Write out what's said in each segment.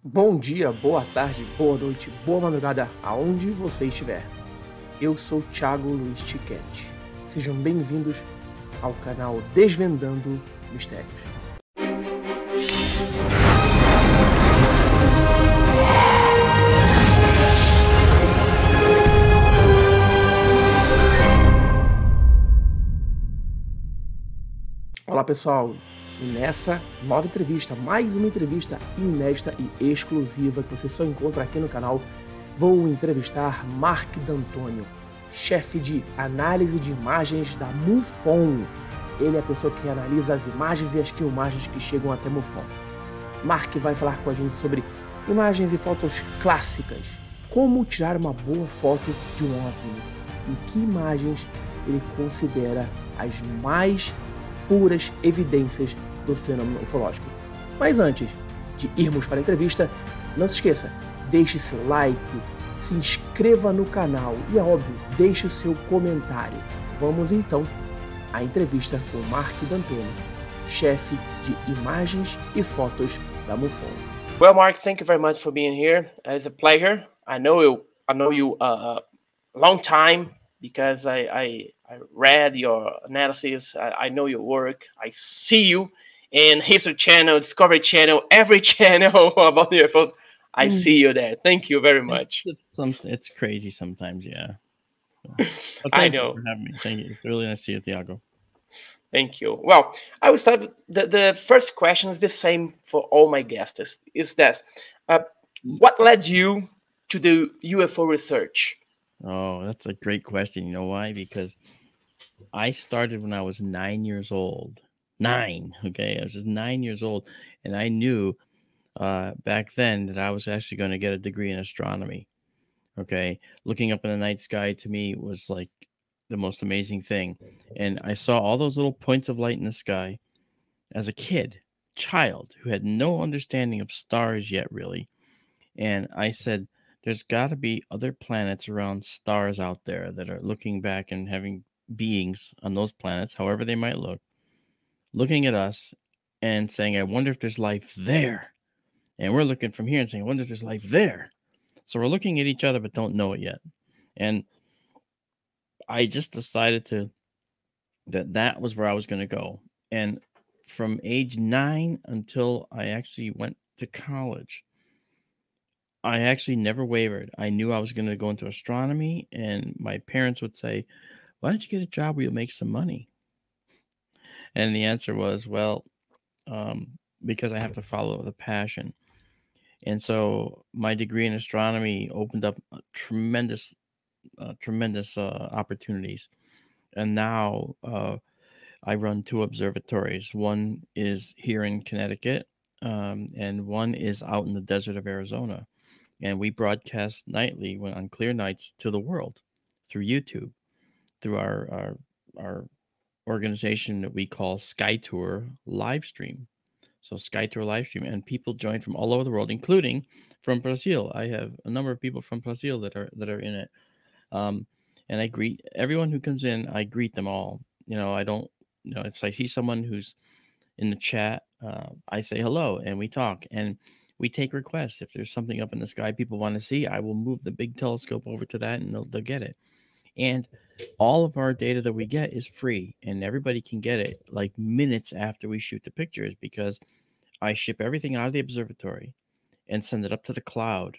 Bom dia, boa tarde, boa noite, boa madrugada, aonde você estiver. Eu sou Thiago Luiz TICCHETTI. Sejam bem-vindos ao canal Desvendando Mistérios. Olá pessoal, e nessa nova entrevista, mais uma entrevista inédita e exclusiva que você só encontra aqui no canal, vou entrevistar Marc D'Antonio, chefe de análise de imagens da MUFON. Ele é a pessoa que analisa as imagens e as filmagens que chegam até MUFON. Marc vai falar com a gente sobre imagens e fotos clássicas, como tirar uma boa foto de um OVNI e que imagens ele considera as mais puras evidências do fenômeno ufológico. Mas antes de irmos para a entrevista, não se esqueça, deixe seu like, se inscreva no canal e, é óbvio, deixe o seu comentário. Vamos então à entrevista com Marc D'Antonio, chefe de imagens e fotos da MUFON. Well, Marc, thank you very much for being here. It's a pleasure. I know you a long time because I read your analysis. I know your work. I see you in History Channel, Discovery Channel, every channel about the UFOs. I see you there. Thank you very much. It's crazy sometimes, yeah. I know. You for having me. Thank you. It's really nice to see you, THIAGO. Thank you. Well, I will start. The first question is the same for all my guests. Is that what led you to do UFO research? Oh, that's a great question. You know why? Because I started when I was 9 years old. 9, okay? I was just 9 years old, and I knew back then that I was actually going to get a degree in astronomy, okay? Looking up in the night sky to me was like the most amazing thing. And I saw all those little points of light in the sky as a child who had no understanding of stars yet, really. And I said, there's got to be other planets around stars out there that are looking back and having beings on those planets, however they might look, looking at us and saying, I wonder if there's life there. And we're looking from here and saying, I wonder if there's life there. So we're looking at each other, but don't know it yet. And I just decided that was where I was going to go. And from age 9 until I actually went to college, I actually never wavered. I knew I was going to go into astronomy, and my parents would say, why don't you get a job where you'll make some money? And the answer was, well, because I have to follow the passion. And so my degree in astronomy opened up tremendous opportunities. And now I run 2 observatories. One is here in Connecticut, and one is out in the desert of Arizona. And we broadcast nightly on clear nights to the world through YouTube, through our organization that we call Sky Tour live stream. So Sky Tour live stream, and people join from all over the world, including from Brazil. I have a number of people from Brazil that are in it. And I greet everyone who comes in. I greet them all. I don't, if I see someone who's in the chat, I say hello and we talk and we take requests. If there's something up in the sky people want to see, I will move the big telescope over to that and they'll get it. And all of our data that we get is free, and everybody can get it like minutes after we shoot the pictures, because I ship everything out of the observatory and send it up to the cloud.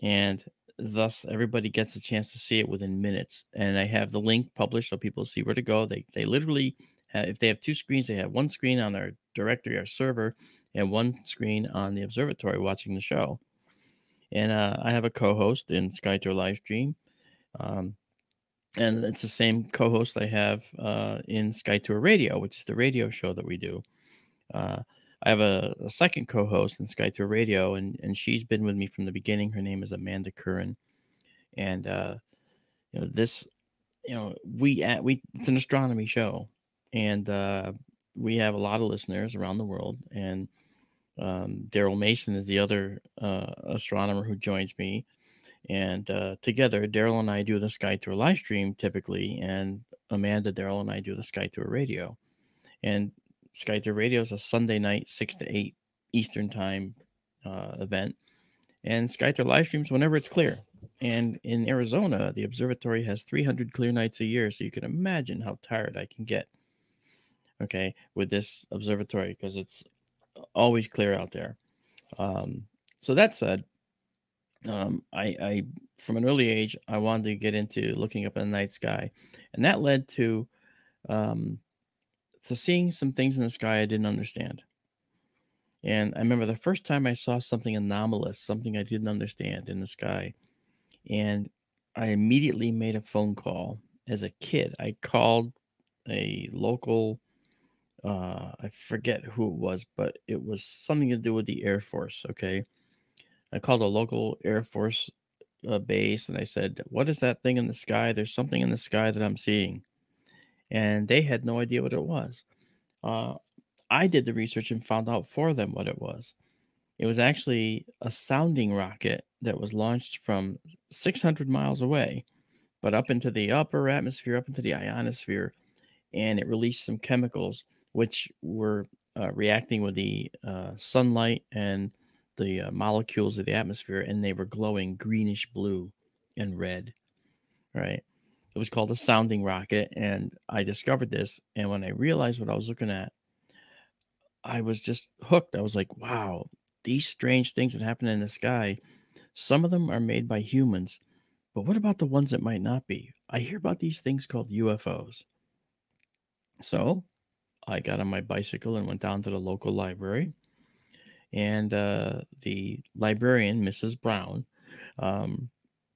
And thus everybody gets a chance to see it within minutes. And I have the link published so people see where to go. They literally have, if they have 2 screens, they have one screen on their directory or server and one screen on the observatory watching the show. And I have a co-host in Sky Tour Livestream. And it's the same co-host I have in Sky Tour Radio, which is the radio show that we do. I have a second co-host in Sky Tour Radio, and she's been with me from the beginning. Her name is Amanda Curran. And it's an astronomy show, and we have a lot of listeners around the world. And Daryl Mason is the other astronomer who joins me. And together, Daryl and I do the Sky Tour live stream typically, and Amanda, Daryl, and I do the Sky Tour Radio. And Sky Tour Radio is a Sunday night, 6 to 8 Eastern time event, and SkyTer live streams whenever it's clear. And in Arizona, the observatory has 300 clear nights a year, so you can imagine how tired I can get, okay, with this observatory, because it's always clear out there. So that said, I from an early age, I wanted to get into looking up in the night sky, and that led to seeing some things in the sky I didn't understand. And I remember the first time I saw something anomalous, something I didn't understand in the sky, and I immediately made a phone call. As a kid, I called a local, I forget who it was, but it was something to do with the Air Force. Okay, I called a local Air Force base, and I said, "What is that thing in the sky? There's something in the sky that I'm seeing," and they had no idea what it was. Uh, I did the research and found out for them what it was. It was actually a sounding rocket that was launched from 600 miles away, but up into the upper atmosphere, up into the ionosphere, and it released some chemicals which were reacting with the sunlight and the molecules of the atmosphere, and they were glowing greenish blue and red, right? It was called a sounding rocket, and I discovered this. And when I realized what I was looking at, I was just hooked. I was like, wow, these strange things that happen in the sky, some of them are made by humans, but what about the ones that might not be? I hear about these things called UFOs. So I got on my bicycle and went down to the local library. And the librarian, Mrs. Brown, um,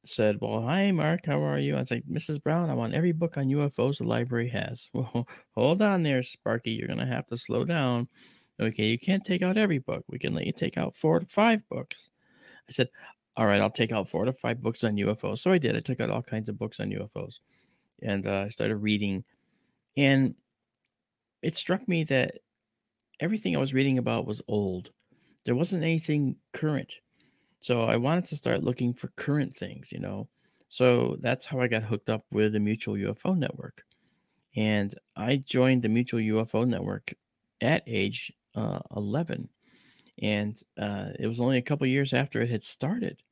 said, "Well, hi, Mark, how are you?" I was like, "Mrs. Brown, I want every book on UFOs the library has." "Well, hold on there, Sparky. You're going to have to slow down. Okay, you can't take out every book. We can let you take out 4 to 5 books." I said, "All right, I'll take out 4 to 5 books on UFOs." So I did. I took out all kinds of books on UFOs, and I started reading. And it struck me that everything I was reading about was old. There wasn't anything current. So I wanted to start looking for current things. So that's how I got hooked up with the Mutual UFO Network. And I joined the Mutual UFO Network at age 11. And it was only a couple years after it had started.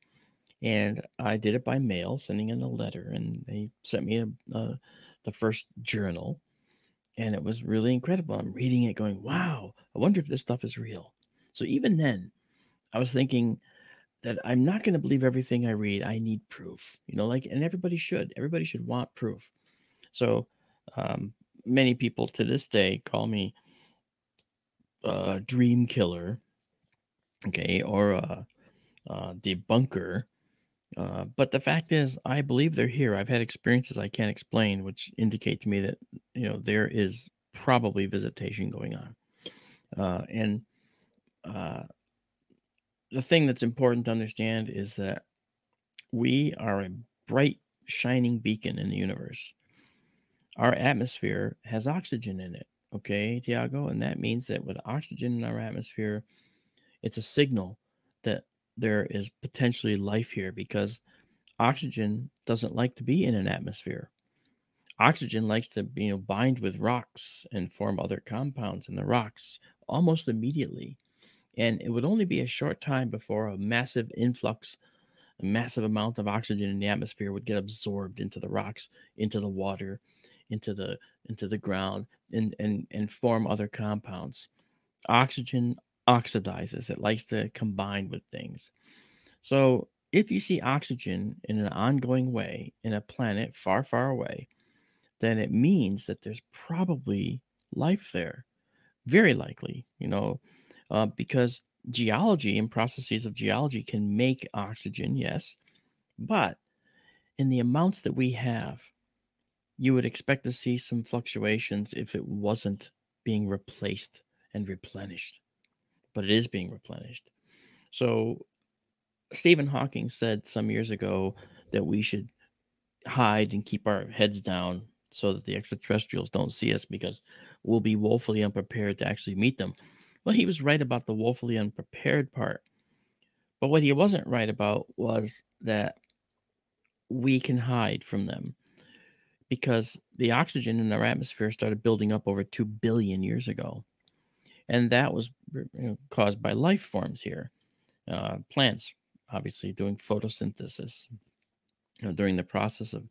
And I did it by mail, sending in a letter. And they sent me the first journal. And it was really incredible. I'm reading it going, wow, I wonder if this stuff is real. So even then, I was thinking that I'm not going to believe everything I read. I need proof, and everybody should. Everybody should want proof. So many people to this day call me a dream killer, okay, or a debunker. But the fact is, I believe they're here. I've had experiences I can't explain, which indicate to me that, there is probably visitation going on. And the thing that's important to understand is that we are a bright, shining beacon in the universe. Our atmosphere has oxygen in it, okay, Tiago? And that means that with oxygen in our atmosphere, it's a signal that there is potentially life here, because oxygen doesn't like to be in an atmosphere. Oxygen likes to, bind with rocks and form other compounds in the rocks almost immediately. And it would only be a short time before a massive influx, a massive amount of oxygen in the atmosphere would get absorbed into the rocks, into the water, into the ground, and form other compounds. Oxygen oxidizes. It likes to combine with things. So if you see oxygen in an ongoing way in a planet far, far away, then it means that there's probably life there. Very likely, because geology and processes of geology can make oxygen, yes, but in the amounts that we have, you would expect to see some fluctuations if it wasn't being replaced and replenished, but it is being replenished. So Stephen Hawking said some years ago that we should hide and keep our heads down so that the extraterrestrials don't see us, because we'll be woefully unprepared to actually meet them. Well, he was right about the woefully unprepared part. But what he wasn't right about was that we can hide from them, because the oxygen in our atmosphere started building up over 2 billion years ago. And that was caused by life forms here. Plants, obviously, doing photosynthesis. During the process of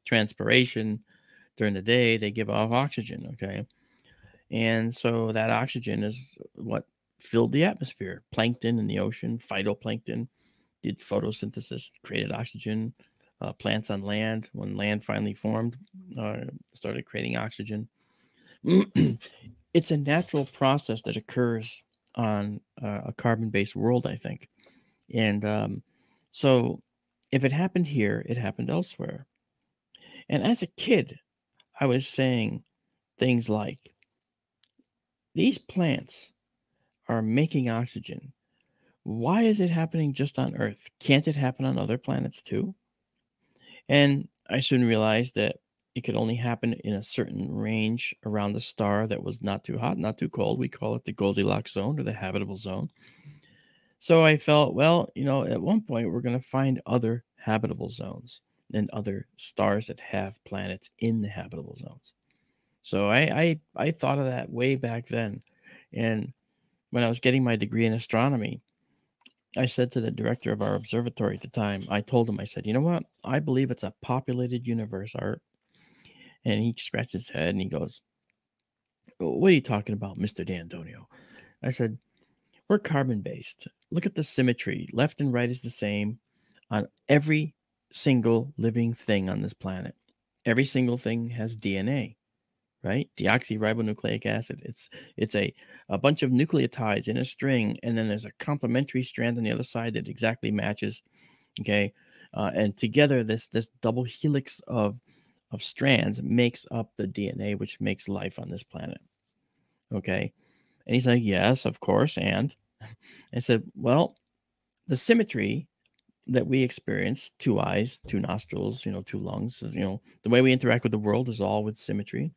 transpiration, during the day, they give off oxygen, okay? And so that oxygen is what filled the atmosphere. Plankton in the ocean, phytoplankton, did photosynthesis, created oxygen. Plants on land, when land finally formed, started creating oxygen. It's a natural process that occurs on a carbon-based world, I think. And so if it happened here, it happened elsewhere. And as a kid, I was saying things like, these plants are making oxygen. Why is it happening just on Earth? Can't it happen on other planets too? And I soon realized that it could only happen in a certain range around the star that was not too hot, not too cold. We call it the Goldilocks zone or the habitable zone. So I felt, well, at one point we're going to find other habitable zones and other stars that have planets in the habitable zones. So I thought of that way back then. And when I was getting my degree in astronomy, I said to the director of our observatory at the time, I told him, I said, you know what? I believe it's a populated universe, Art. And he scratched his head and he goes, what are you talking about, Mr. D'Antonio? I said, we're carbon based. Look at the symmetry. Left and right is the same on every single living thing on this planet. Every single thing has DNA, right? Deoxyribonucleic acid. It's a bunch of nucleotides in a string, and then there's a complementary strand on the other side that exactly matches. Okay, and together this double helix of strands makes up the DNA, which makes life on this planet. Okay, and he's like, yes, of course. And I said, well, the symmetry that we experience, two eyes, two nostrils, two lungs, the way we interact with the world is all with symmetry.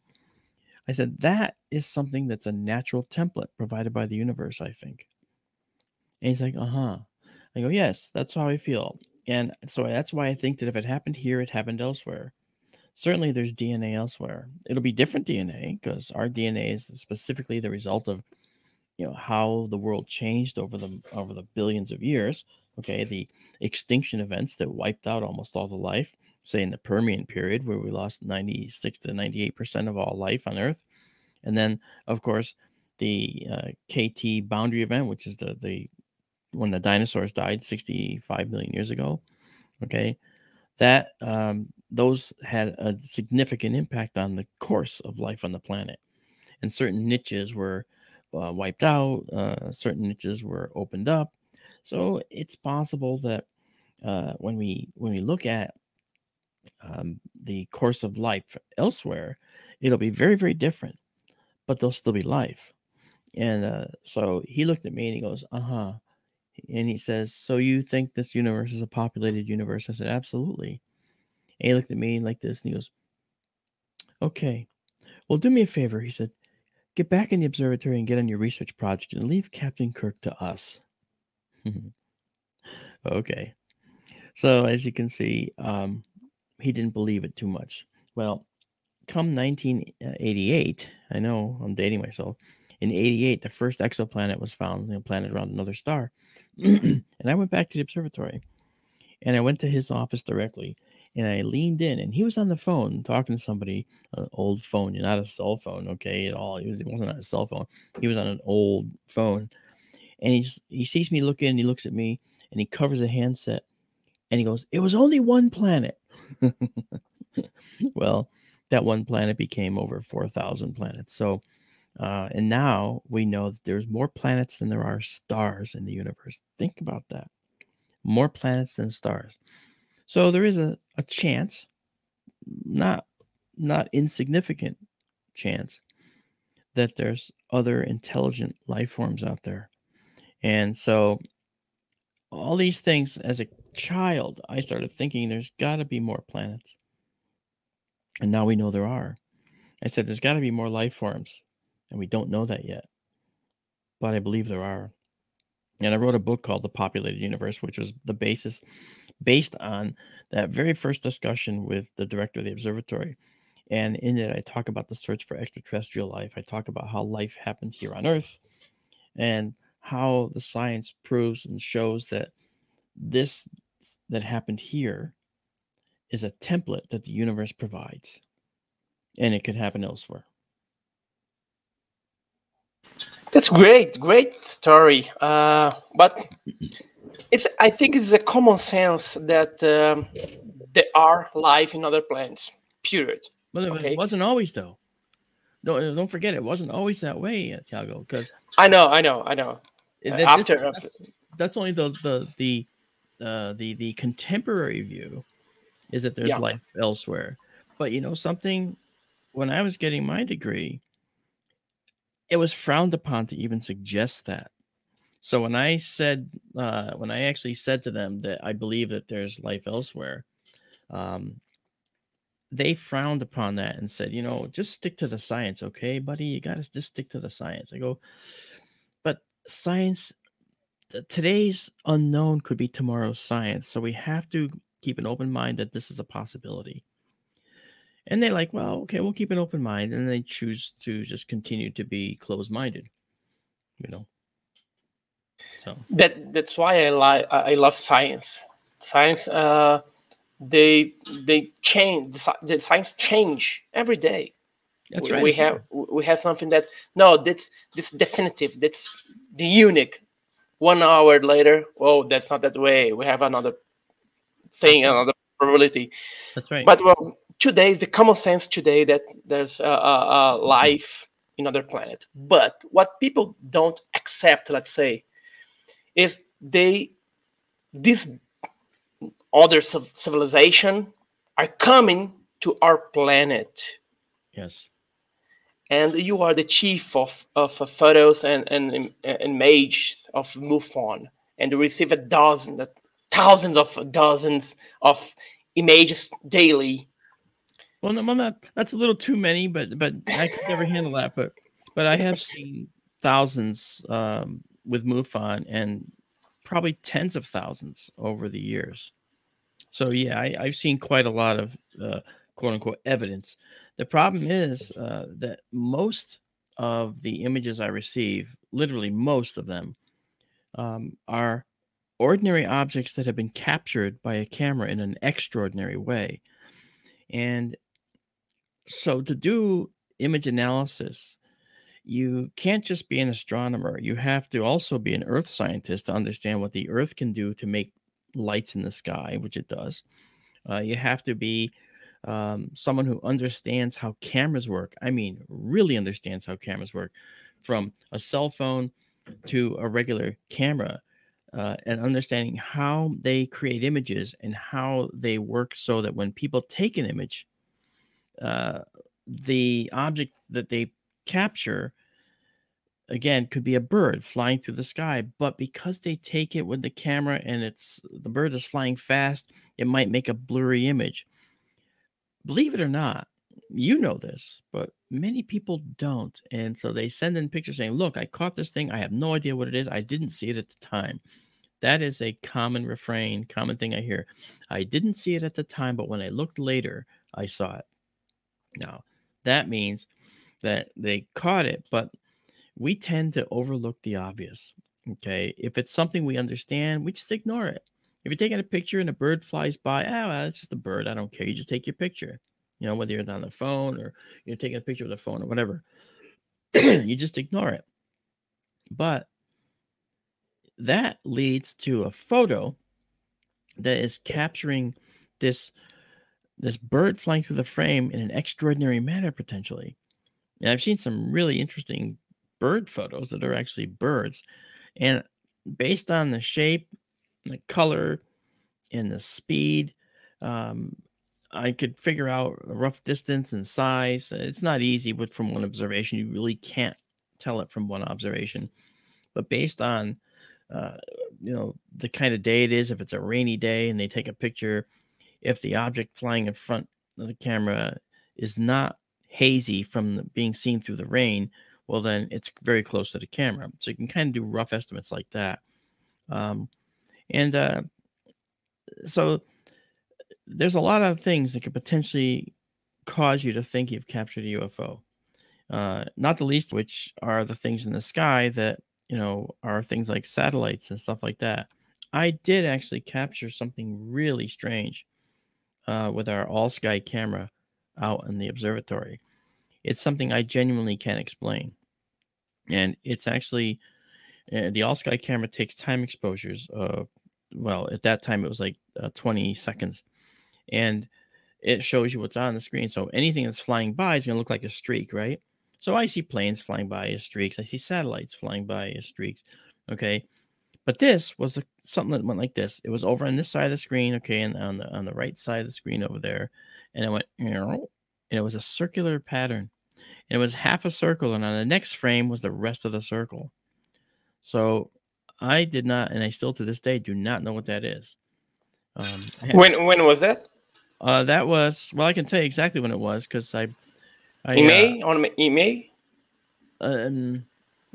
I said, that is something that's a natural template provided by the universe, I think. And he's like, uh-huh. I go, yes, that's how I feel. And so that's why I think that if it happened here, it happened elsewhere. Certainly there's DNA elsewhere. It'll be different DNA because our DNA is specifically the result of how the world changed over the billions of years. Okay, the extinction events that wiped out almost all the life, say in the Permian period, where we lost 96 to 98% of all life on Earth. And then, of course, the KT boundary event, which is the when the dinosaurs died 65 million years ago. Okay, that those had a significant impact on the course of life on the planet, and certain niches were wiped out, certain niches were opened up. So it's possible that when we look at the course of life elsewhere, it'll be very, very different, but there'll still be life. And so he looked at me and he goes, uh-huh. And he says, so you think this universe is a populated universe? I said, absolutely. And he looked at me like this and he goes, okay, well, do me a favor. He said, get back in the observatory and get on your research project and leave Captain Kirk to us. Okay. So as you can see, he didn't believe it too much. Well, come 1988, I know I'm dating myself. In 88, the first exoplanet was found, a planet around another star. And I went back to the observatory and I went to his office directly and I leaned in and he was on the phone talking to somebody, an old phone, not a cell phone, okay, at all. He wasn't on a cell phone. He was on an old phone. And he sees me look in, he looks at me and he covers a handset and he goes, it was only one planet. Well, that one planet became over 4,000 planets. So, and now we know that there's more planets than there are stars in the universe. Think about that. More planets than stars. So there is a chance, not insignificant chance, that there's other intelligent life forms out there. And so all these things, as a child, I started thinking there's got to be more planets. And now we know there are. I said there's got to be more life forms, and we don't know that yet. But I believe there are. And I wrote a book called The Populated Universe, which was the basis, based on that very first discussion with the director of the observatory. And in it, I talk about the search for extraterrestrial life. I talk about how life happened here on Earth and how the science proves and shows that this that happened here is a template that the universe provides, and it could happen elsewhere. That's great story. But I think it's a common sense that there are life in other planets. Period. But Okay. it wasn't always, though. Don't forget, it wasn't always that way, Thiago. Because I know. That's only the contemporary view is that there's life elsewhere. But you know something, when I was getting my degree, it was frowned upon to even suggest that. So when I actually said to them that I believe that there's life elsewhere, they frowned upon that and said, just stick to the science, okay, buddy? You got to just stick to the science. I go, but science, today's unknown could be tomorrow's science. So we have to keep an open mind that this is a possibility. And they're like, well, okay, we'll keep an open mind. And they choose to just continue to be closed-minded, So that's why I love science. Science, they change. The science change every day. That's right. We have something that's definitive. That's the unique. 1 hour later, oh, that's not that way. We have another thing, another probability. That's right. But today, the common sense today that there's life in other planets. But what people don't accept, let's say, is this other civilization are coming to our planet. Yes. And you are the chief of photos and images of MUFON, and you receive thousands of images daily. Well, that's a little too many, but I could never handle that. But I have seen thousands with MUFON, and probably tens of thousands over the years. So yeah, I've seen quite a lot of quote unquote evidence. The problem is that most of the images I receive, literally most of them, are ordinary objects that have been captured by a camera in an extraordinary way. And so to do image analysis, you can't just be an astronomer. You have to also be an earth scientist to understand what the earth can do to make lights in the sky, which it does. You have to be someone who understands how cameras work. I mean, really understands how cameras work, from a cell phone to a regular camera, and understanding how they create images and how they work so that when people take an image, the object that they capture, again, could be a bird flying through the sky, but because they take it with the camera and the bird is flying fast, it might make a blurry image. Believe it or not, you know this, but many people don't. And so they send in pictures saying, look, I caught this thing. I have no idea what it is. I didn't see it at the time. That is a common refrain, common thing I hear. I didn't see it at the time, but when I looked later, I saw it. Now, that means that they caught it, but we tend to overlook the obvious. Okay. If it's something we understand, we just ignore it. If you're taking a picture and a bird flies by, well, it's just a bird. I don't care. You just take your picture, whether you're on the phone or you're taking a picture with a phone or whatever. You just ignore it. But that leads to a photo that is capturing this bird flying through the frame in an extraordinary manner, potentially. And I've seen some really interesting bird photos that are actually birds. And based on the shape, the color, and the speed, I could figure out a rough distance and size. It's not easy, but from one observation, you really can't tell it from one observation. But based on, the kind of day it is, if it's a rainy day and they take a picture, if the object flying in front of the camera is not hazy from being seen through the rain, well, then it's very close to the camera. So you can kind of do rough estimates like that. So there's a lot of things that could potentially cause you to think you've captured a UFO. Not the least of which are the things in the sky that, are things like satellites and stuff like that. I did actually capture something really strange with our all-sky camera out in the observatory. It's something I genuinely can't explain. And it's actually, the all-sky camera takes time exposures. Well, at that time, it was like 20 seconds. And it shows you what's on the screen. So anything that's flying by is going to look like a streak, right? So I see planes flying by as streaks. I see satellites flying by as streaks. Okay. But this was something that went like this. It was over on this side of the screen, okay, and on the right side of the screen over there, and it went, and it was a circular pattern, and it was half a circle, and on the next frame was the rest of the circle. So I did not, and I still to this day do not know what that is. When was that? That was, well, I can tell you exactly when it was because I in May, in May.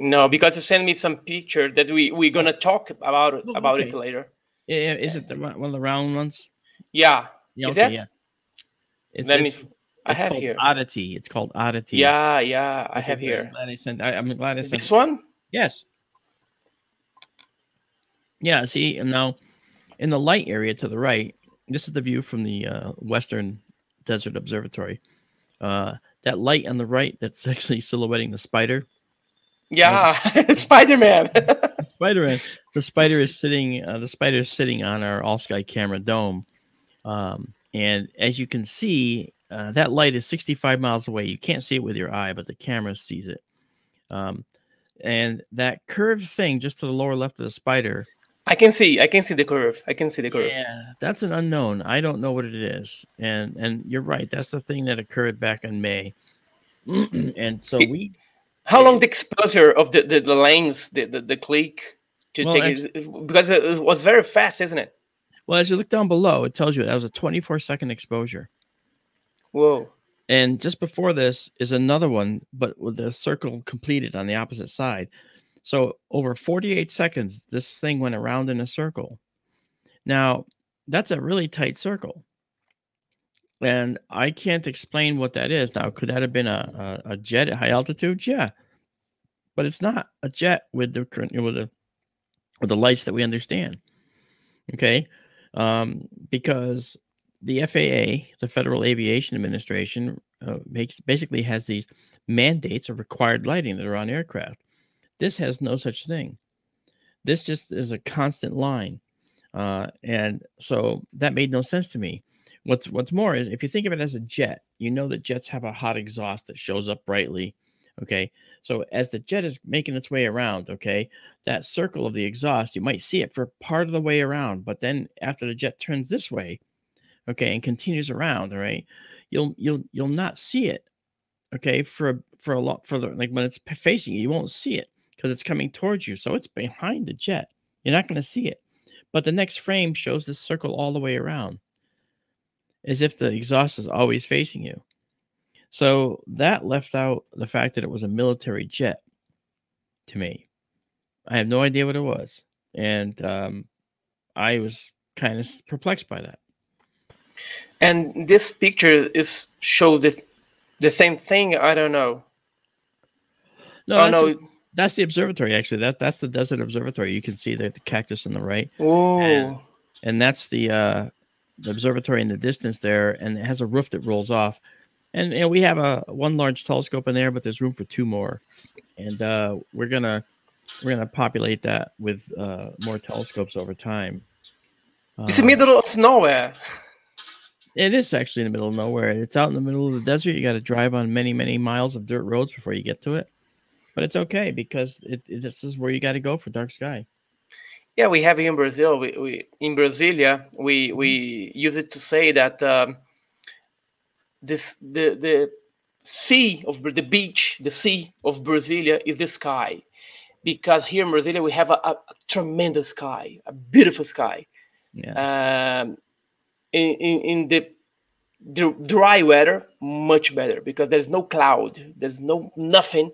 No, because you sent me some picture that we're gonna talk about it later. Is it one of the round ones? Yeah. Yeah. Is Okay. that? Yeah. I have called here. Oddity. It's called Oddity. Yeah. I have here. I'm glad I sent this one. Yes. Yeah. See, and now in the light area to the right, this is the view from the Western Desert Observatory. That light on the right, that's actually silhouetting the spider. Yeah, Spider-Man. Spider-Man. The spider is sitting. The spider is sitting on our all-sky camera dome, and as you can see, that light is 65 miles away. You can't see it with your eye, but the camera sees it. And that curved thing just to the lower left of the spider. I can see the curve. Yeah, that's an unknown. I don't know what it is. And you're right. That's the thing that occurred back in May. And so how long the exposure of the lens, the click to take it, because it was very fast, isn't it? Well, as you look down below, it tells you that was a 24-second exposure. Whoa. And just before this is another one, but with the circle completed on the opposite side. So over 48 seconds, this thing went around in a circle. Now, that's a really tight circle. And I can't explain what that is. Now, could that have been a jet at high altitude? Yeah. But it's not a jet with the lights that we understand. Okay? Because the FAA, the Federal Aviation Administration, basically has these mandates of required lighting that are on aircraft. This has no such thing. This just is a constant line. And so that made no sense to me. What's more is, if you think of it as a jet, you know that jets have a hot exhaust that shows up brightly. Okay. So as the jet is making its way around, okay, that circle of the exhaust, you might see it for part of the way around, but then after the jet turns this way, okay, and continues around, all right, you'll not see it, okay, for a lot, like when it's facing you won't see it because it's coming towards you. So it's behind the jet. You're not going to see it. But the next frame shows this circle all the way around, as if the exhaust is always facing you. So that left out the fact that it was a military jet to me. I have no idea what it was. And I was kind of perplexed by that. And this picture shows the same thing. I don't know. No, that's the observatory, actually. That's the Desert Observatory. You can see the cactus on the right. Oh. And that's the observatory in the distance there, and it has a roof that rolls off. And we have one large telescope in there, but there's room for 2 more. And we're gonna populate that with more telescopes over time. It's in the middle of nowhere. It is actually in the middle of nowhere. It's out in the middle of the desert. You got to drive on many, many miles of dirt roads before you get to it. But it's okay because this is where you got to go for dark sky. Yeah, we have here in Brazil. In Brasilia, we use it to say that the sea of the beach, the sea of Brasilia is the sky, because here in Brasilia we have a tremendous sky, a beautiful sky. Yeah. In the dry weather, much better, because there's no cloud, there's nothing,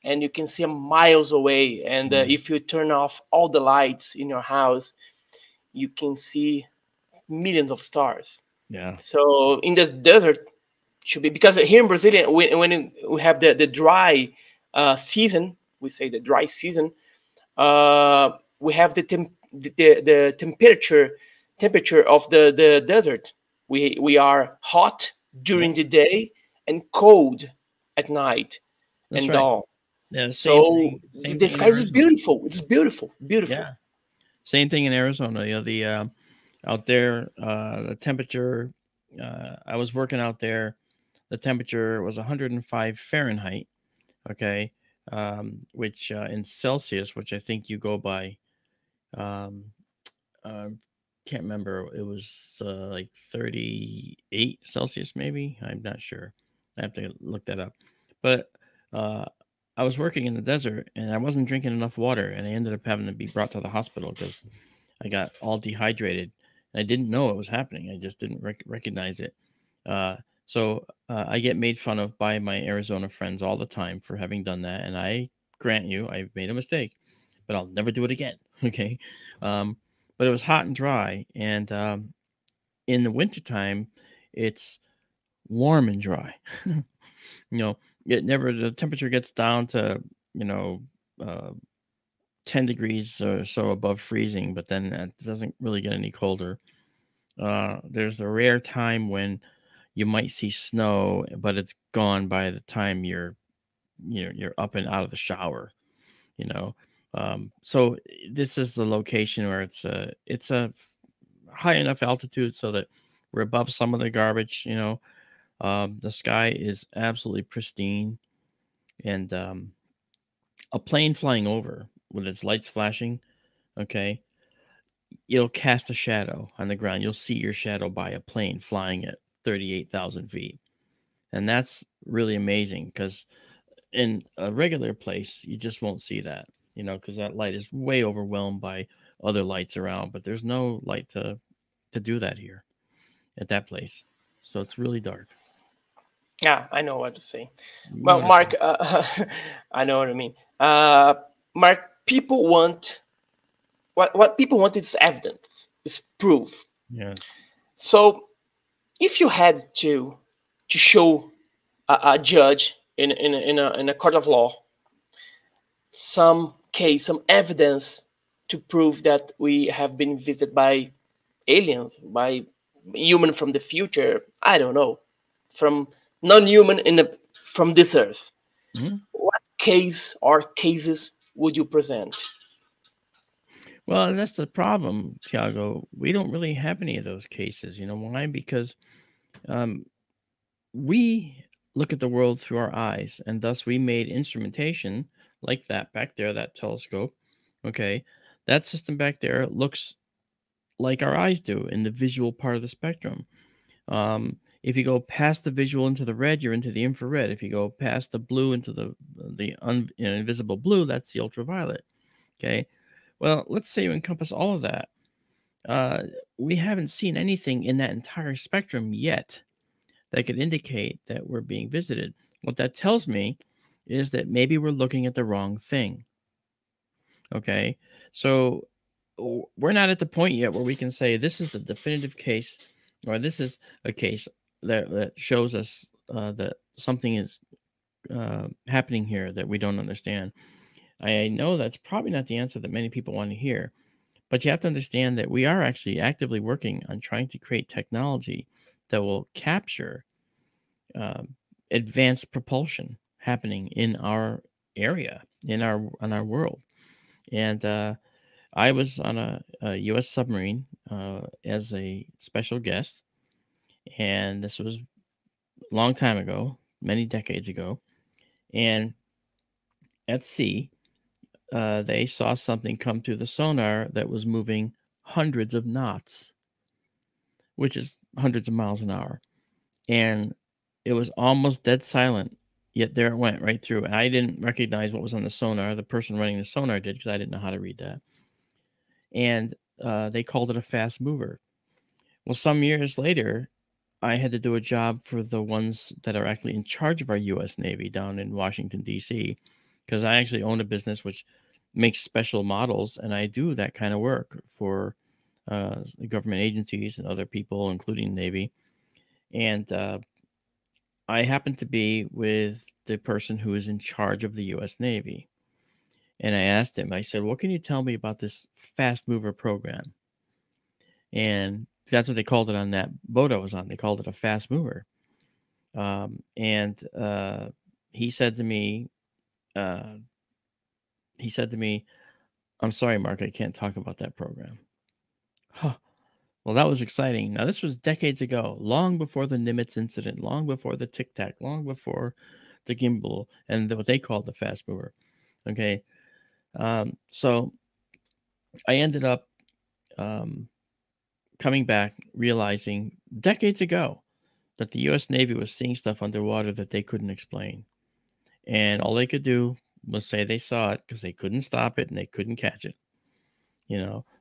and you can see miles away. And if you turn off all the lights in your house, you can see millions of stars. Yeah. So in this desert, should be, because here in Brazil, when we have the dry season, we say the dry season, We have the temperature of the desert. We are hot during the day and cold at night That's and right. dawn. Yeah, So same the thing in sky is Arizona. beautiful. It's beautiful, beautiful. Yeah, same thing in Arizona. You know, the out there, the temperature. I was working out there. The temperature was 105 Fahrenheit. Okay, which in Celsius, which I think you go by. Um, can't remember. It was like 38 Celsius, maybe. I'm not sure. I have to look that up. But uh, I was working in the desert and I wasn't drinking enough water, and I ended up having to be brought to the hospital because I got all dehydrated. And I didn't know it was happening. I just didn't recognize it. Uh, so I get made fun of by my Arizona friends all the time for having done that. And I grant you, I've made a mistake, but I'll never do it again. Okay. Um, but it was hot and dry. And in the wintertime, it's warm and dry. you know, the temperature gets down to, you know, uh, 10 degrees or so above freezing, but then it doesn't really get any colder. There's a rare time when you might see snow, but it's gone by the time you're up and out of the shower, you know. So this is the location where it's a high enough altitude so that we're above some of the garbage, you know. The sky is absolutely pristine, and a plane flying over with its lights flashing, okay, it'll cast a shadow on the ground. You'll see your shadow by a plane flying at 38,000 feet. And that's really amazing because in a regular place, you just won't see that, you know, because that light is way overwhelmed by other lights around. But there's no light to do that here at that place. So it's really dark. Yeah, I know what to say. You know Well, what I Mark, mean? I know what I mean. Mark, people want what people want is evidence, is proof. Yes. So if you had to show a judge in a court of law some case, some evidence to prove that we have been visited by aliens, by human from the future, I don't know, from non-human from this earth, Mhm. what case or cases would you present? Well, and that's the problem, Tiago. We don't really have any of those cases. You know why? Because um, we look at the world through our eyes, and thus we made instrumentation like that back there, that telescope. Okay. That system back there looks like our eyes do in the visual part of the spectrum. If you go past the visual into the red, you're into the infrared. If you go past the blue into the invisible blue, that's the ultraviolet. Okay. Well, let's say you encompass all of that. Uh, we haven't seen anything in that entire spectrum yet that could indicate that we're being visited. What that tells me is that maybe we're looking at the wrong thing. Okay. So we're not at the point yet where we can say this is the definitive case, or this is a case that shows us that something is happening here that we don't understand. I know that's probably not the answer that many people want to hear, but you have to understand that we are actually actively working on trying to create technology that will capture um, advanced propulsion happening in our area, in our world. And I was on a U.S. submarine as a special guest, and this was a long time ago, many decades ago. And at sea, they saw something come through the sonar that was moving hundreds of knots, which is hundreds of miles an hour. And it was almost dead silent. Yet there it went right through. And I didn't recognize what was on the sonar. The person running the sonar did because I didn't know how to read that. And they called it a fast mover. Well, some years later, I had to do a job for the ones that are actually in charge of our U.S. Navy down in Washington, D.C., because I actually own a business which makes special models, and I do that kind of work for government agencies and other people, including Navy. And I happened to be with the person who is in charge of the U.S. Navy. And I asked him, I said, what can you tell me about this fast mover program? And that's what they called it on that boat I was on. They called it a fast mover. And he said to me, uh, I'm sorry, Mark, I can't talk about that program. Huh. Well, that was exciting. Now, this was decades ago, long before the Nimitz incident, long before the Tic Tac, long before the gimbal, and what they called the fast mover. Okay. So I ended up coming back, realizing decades ago that the U.S. Navy was seeing stuff underwater that they couldn't explain. And all they could do was say they saw it because they couldn't stop it and they couldn't catch it.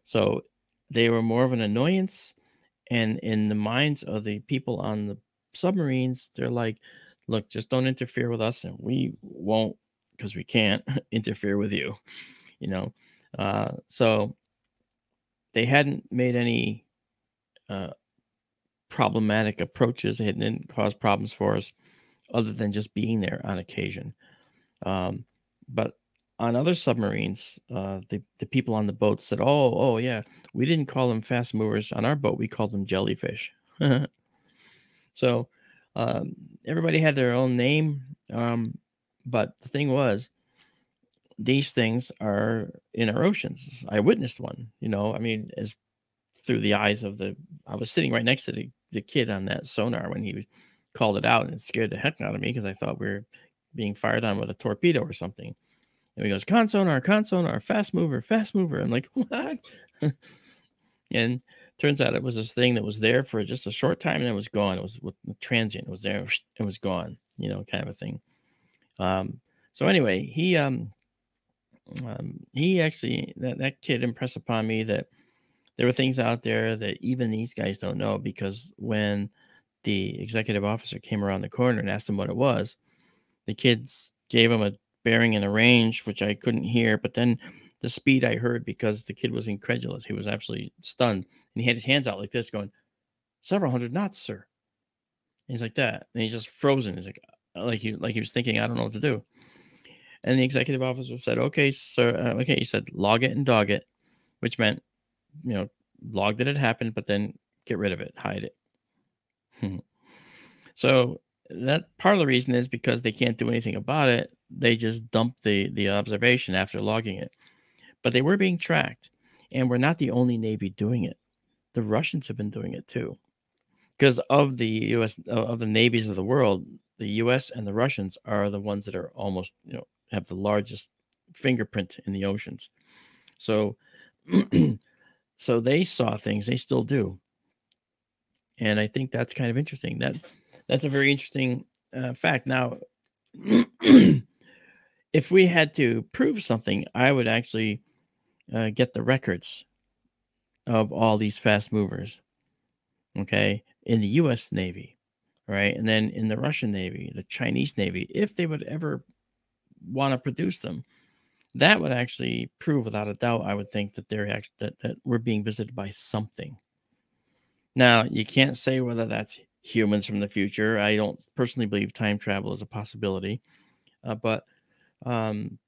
So they were more of an annoyance. And in the minds of the people on the submarines, they're like, look, just don't interfere with us, and we won't, because we can't interfere with you. So they hadn't made any problematic approaches. They didn't cause problems for us other than just being there on occasion. But on other submarines, the people on the boat said, oh, yeah, we didn't call them fast movers. On our boat, we called them jellyfish. So everybody had their own name. But the thing was, these things are in our oceans. I witnessed one, as through the eyes of I was sitting right next to the kid on that sonar when he called it out, and it scared the heck out of me because I thought we were being fired on with a torpedo or something. And he goes, consonar, fast mover. I'm like, what? And turns out it was this thing that was there for just a short time and it was gone. It was transient. It was there. It was gone, kind of a thing. So anyway, he actually, that kid impressed upon me that there were things out there that even these guys don't know, because when the executive officer came around the corner and asked him what it was, the kids gave him a bearing and a range, which I couldn't hear, but then the speed I heard, because the kid was incredulous. He was absolutely stunned, and he had his hands out like this going, several hundred knots, sir. And he's like that. And he's just frozen. He's like he was thinking, I don't know what to do. And the executive officer said, okay, sir. Okay. He said, log it and dog it, which meant, log that it happened, but then get rid of it, hide it. So that part of the reason is because they can't do anything about it. They just dump the observation after logging it. But they were being tracked, and we're not the only Navy doing it. The Russians have been doing it too. Because of the U.S., of the navies of the world, the U.S. and the Russians are the ones that are almost, have the largest fingerprint in the oceans. So, so they saw things. They still do. And I think that's kind of interesting. That's a very interesting fact. Now, if we had to prove something, I would actually get the records of all these fast movers, okay, in the U.S. Navy, right? And then in the Russian Navy, the Chinese Navy, if they would ever want to produce them, that would actually prove without a doubt, I would think, that they're actually that we're being visited by something. Now, you can't say whether that's humans from the future. I don't personally believe time travel is a possibility, but I'm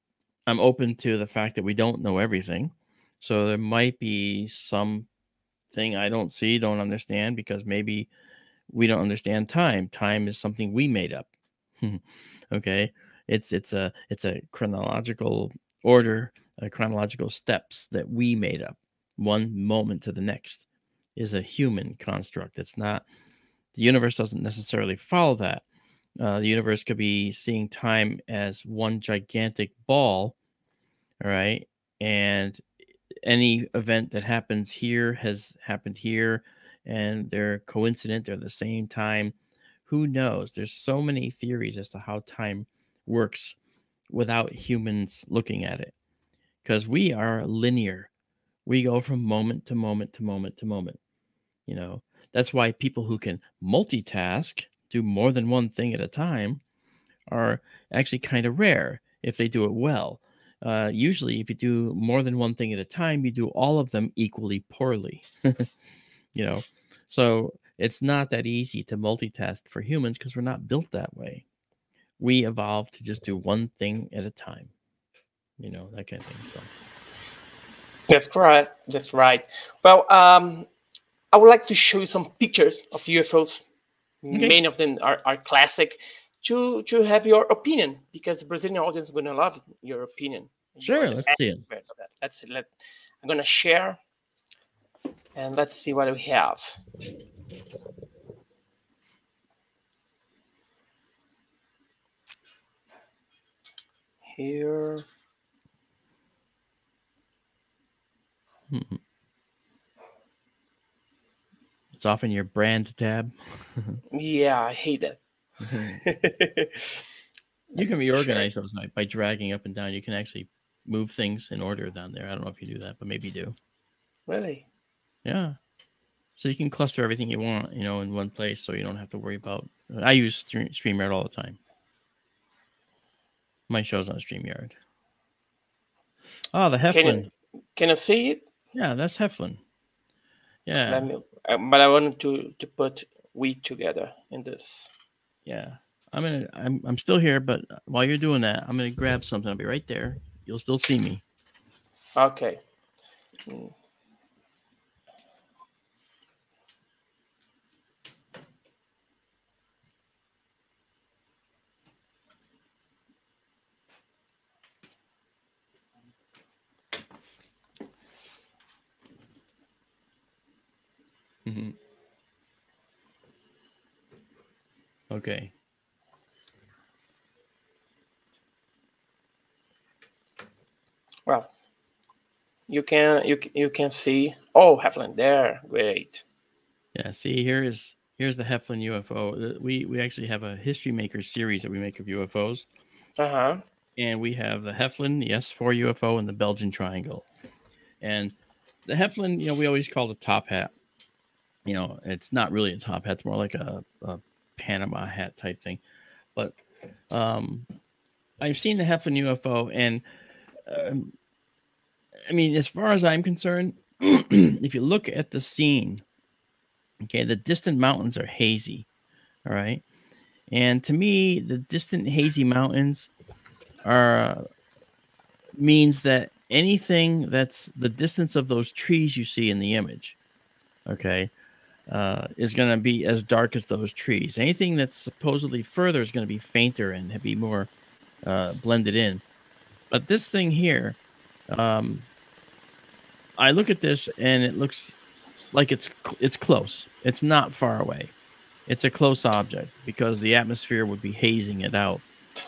open to the fact that we don't know everything. So there might be something I don't see, don't understand, because maybe we don't understand time. Time is something we made up. Okay, it's a chronological order, chronological steps that we made up. One moment to the next is a human construct. It's not. The universe doesn't necessarily follow that. The universe could be seeing time as one gigantic ball, all right, and any event that happens here has happened here, and they're coincident, they're the same time. Who knows? There's so many theories as to how time works without humans looking at it, because we are linear. We go from moment to moment to moment to moment. That's why people who can multitask, do more than one thing at a time, are actually kind of rare if they do it well. Usually, if you do more than one thing at a time, you do all of them equally poorly. So it's not that easy to multitask for humans because we're not built that way. We evolved to just do one thing at a time. you know, that kind of thing. So That's correct. That's right. Well, I would like to show you some pictures of UFOs. Okay. Many of them are classic, to have your opinion, because the Brazilian audience is going to love your opinion. You are sure, the let's see it. expert of that. Let's see. I'm going to share, and let's see what we have. Here. Mhm. It's off in your brand tab. Yeah, I hate that. You can reorganize those by dragging up and down. You can actually move things in order down there. I don't know if you do that, but maybe you do. Really? Yeah. So you can cluster everything you want, you know, in one place, so you don't have to worry about. I use StreamYard all the time. My show's on StreamYard. Oh, the Heflin. Can you see it? Yeah, that's Heflin. Yeah. Let me, but I wanted to put we together in this. Yeah. I'm still here, but while you're doing that, I'm gonna grab something. I'll be right there. You'll still see me. Okay. Mm-hmm. Okay. Well, you can see. Oh, Heflin there. Great. Yeah. See, here's the Heflin UFO. We actually have a History Maker series that we make of UFOs. And we have the Heflin, the S4 UFO, and the Belgian Triangle. And the Heflin, you know, we always call the top hat. You know, it's not really a top hat; it's more like a Panama hat type thing. But I've seen the Heflin UFO, and I mean, as far as I'm concerned, if you look at the scene, okay, the distant mountains are hazy, all right, and to me, the distant hazy mountains are means that anything that's the distance of those trees you see in the image, okay, is going to be as dark as those trees. Anything that's supposedly further is going to be fainter and be more blended in. But this thing here, I look at this and it looks like it's close. It's not far away. It's a close object because the atmosphere would be hazing it out.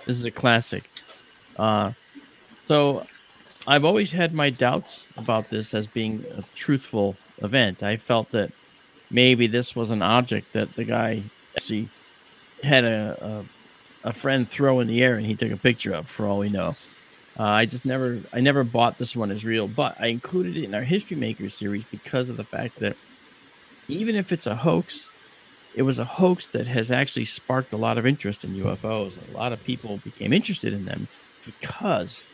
This is a classic. So I've always had my doubts about this as being a truthful event. I felt that maybe this was an object that the guy actually had a friend throw in the air and he took a picture of, for all we know. I never bought this one as real, but I included it in our History Makers series because of the fact that even if it's a hoax, it was a hoax that has actually sparked a lot of interest in UFOs. A lot of people became interested in them because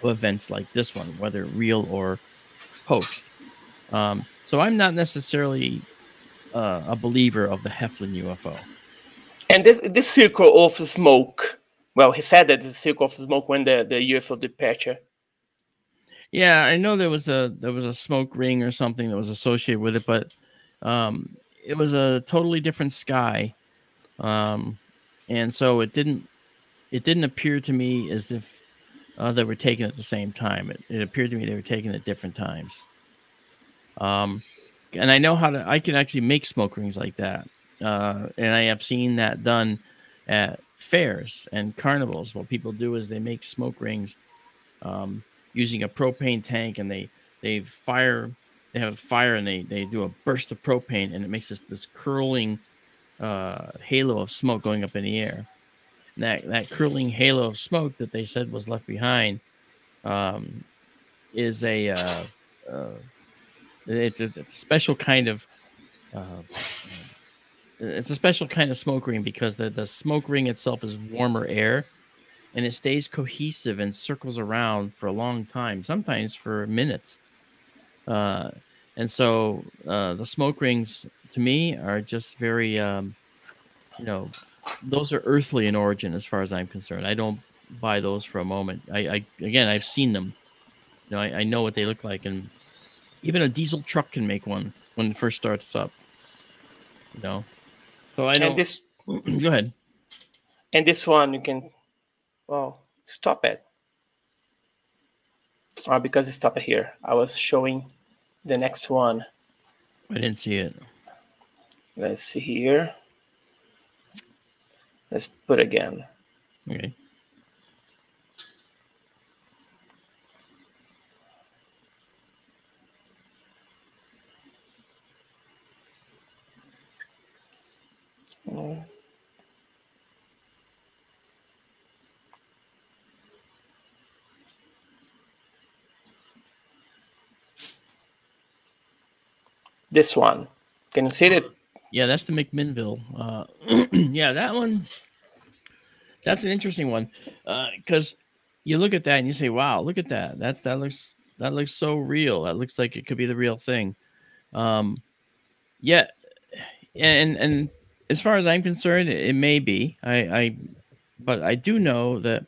of events like this one, whether real or hoaxed. So I'm not necessarily a believer of the Heflin UFO. And this circle of smoke. Well, he said that the circle of smoke when the UFO departure. Yeah, I know there was a smoke ring or something that was associated with it, but it was a totally different sky, and so it didn't appear to me as if they were taken at the same time. It appeared to me they were taken at different times. And I know I can actually make smoke rings like that, and I have seen that done at fairs and carnivals. What people do is they make smoke rings using a propane tank, and they have fire and they do a burst of propane, and it makes this curling halo of smoke going up in the air. And that curling halo of smoke that they said was left behind is it's a special kind of it's a special kind of smoke ring because the smoke ring itself is warmer air, and it stays cohesive and circles around for a long time, sometimes for minutes. And so the smoke rings to me are just very, those are earthly in origin as far as I'm concerned. I don't by those for a moment. Again, I've seen them. You know, I know what they look like, and even a diesel truck can make one when it first starts up. You know, so I don't. And this, Go ahead. and this one you can, well, stop it. Because it stopped here. I was showing the next one. I didn't see it. Let's see here. Let's put again. Okay. This one. Can you see it? Yeah, that's the McMinnville. Yeah, that one. That's an interesting one, because you look at that and you say, "Wow, look at that! That looks so real. That looks like it could be the real thing." Yeah, and as far as I'm concerned, it may be. But I do know that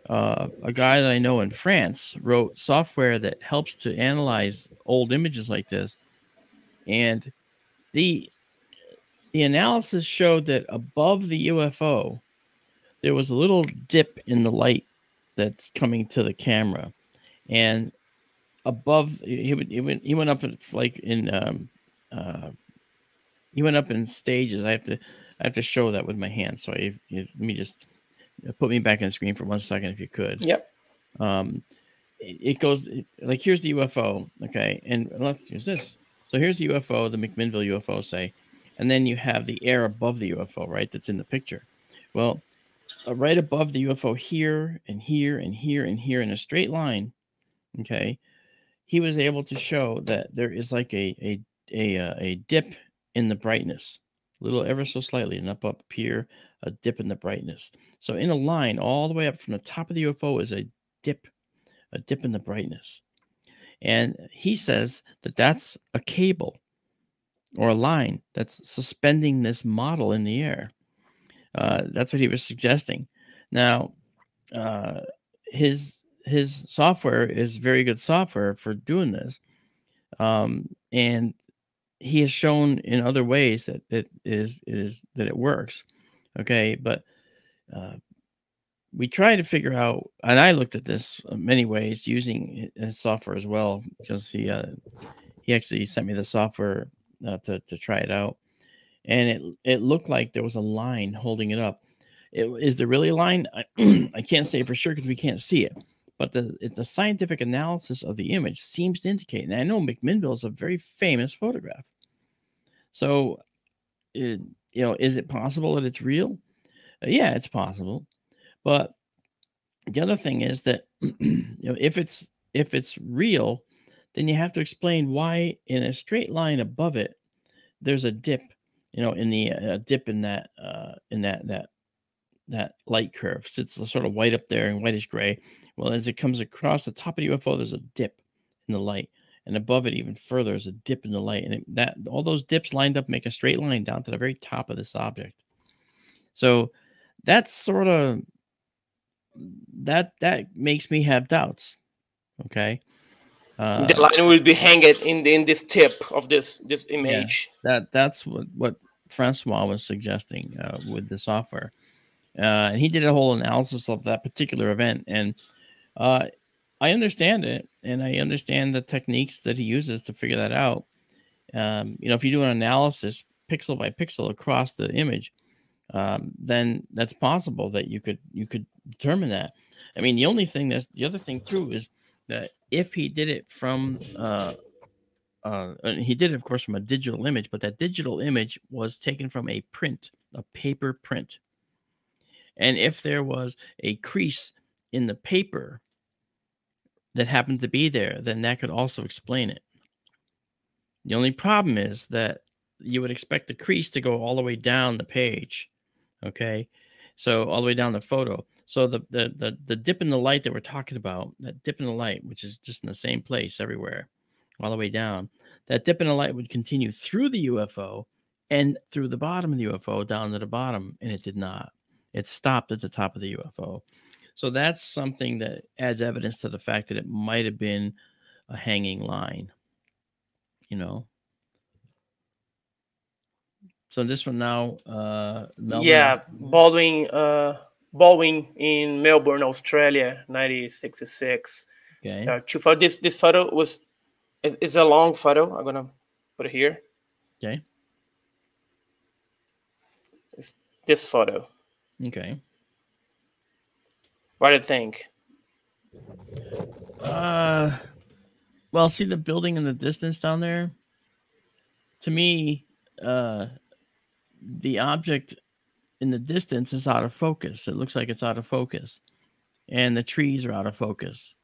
a guy that I know in France wrote software that helps to analyze old images like this, and the analysis showed that above the UFO, there was a little dip in the light that's coming to the camera, and above he went up in, like in he went up in stages. I have to show that with my hand. So let me just put me back on the screen for 1 second, if you could. Yep. It goes like, here's the UFO, okay, and here's this. So here's the UFO, the McMinnville UFO, say, and then you have the air above the UFO, right? That's in the picture. Well, right above the UFO, here and here and here and here in a straight line, okay, he was able to show that there is like a dip in the brightness, little ever so slightly, and up here, a dip in the brightness. So in a line all the way up from the top of the UFO is a dip in the brightness. And he says that that's a cable or a line that's suspending this model in the air. That's what he was suggesting. Now, his software is very good software for doing this, and he has shown in other ways that it works. Okay, but we try to figure out, and I looked at this many ways using his software as well, because he actually sent me the software to try it out, and it looked like there was a line holding it up. Is there really a line? I can't say for sure because we can't see it, but the scientific analysis of the image seems to indicate, and I know McMinnville is a very famous photograph. So, is it possible that it's real? Yeah, it's possible. But the other thing is that if it's real, then you have to explain why in a straight line above it there's a dip, in the dip in that light curve. So it's sort of white up there and whitish gray. Well, as it comes across the top of the UFO, there's a dip in the light, and above it even further is a dip in the light, and all those dips lined up make a straight line down to the very top of this object. So that's sort of that makes me have doubts. Okay, the line will be hanged in this tip of this image. Yeah, that's what Francois was suggesting with the software, and he did a whole analysis of that particular event, and I understand it, and I understand the techniques that he uses to figure that out. If you do an analysis pixel by pixel across the image, then that's possible that you could determine that. I mean, the other thing too is that if he did it from and he did it, of course, from a digital image, but that digital image was taken from a paper print, and if there was a crease in the paper that happened to be there, then that could also explain it. The only problem is that you would expect the crease to go all the way down the page. Okay, so all the way down the photo. So the dip in the light that we're talking about, that dip in the light, which is just in the same place everywhere, all the way down, that dip in the light would continue through the UFO and through the bottom of the UFO down to the bottom, and it did not. It stopped at the top of the UFO. So that's something that adds evidence to the fact that it might have been a hanging line, you know. So this one now, Melbourne. Yeah, Baldwin in Melbourne, Australia, 1966. Okay. There are two photos. This photo is a long photo. I'm gonna put it here. Okay. It's this photo. Okay. What do you think? Well, see the building in the distance down there? To me, the object in the distance is out of focus. It looks like it's out of focus. And the trees are out of focus.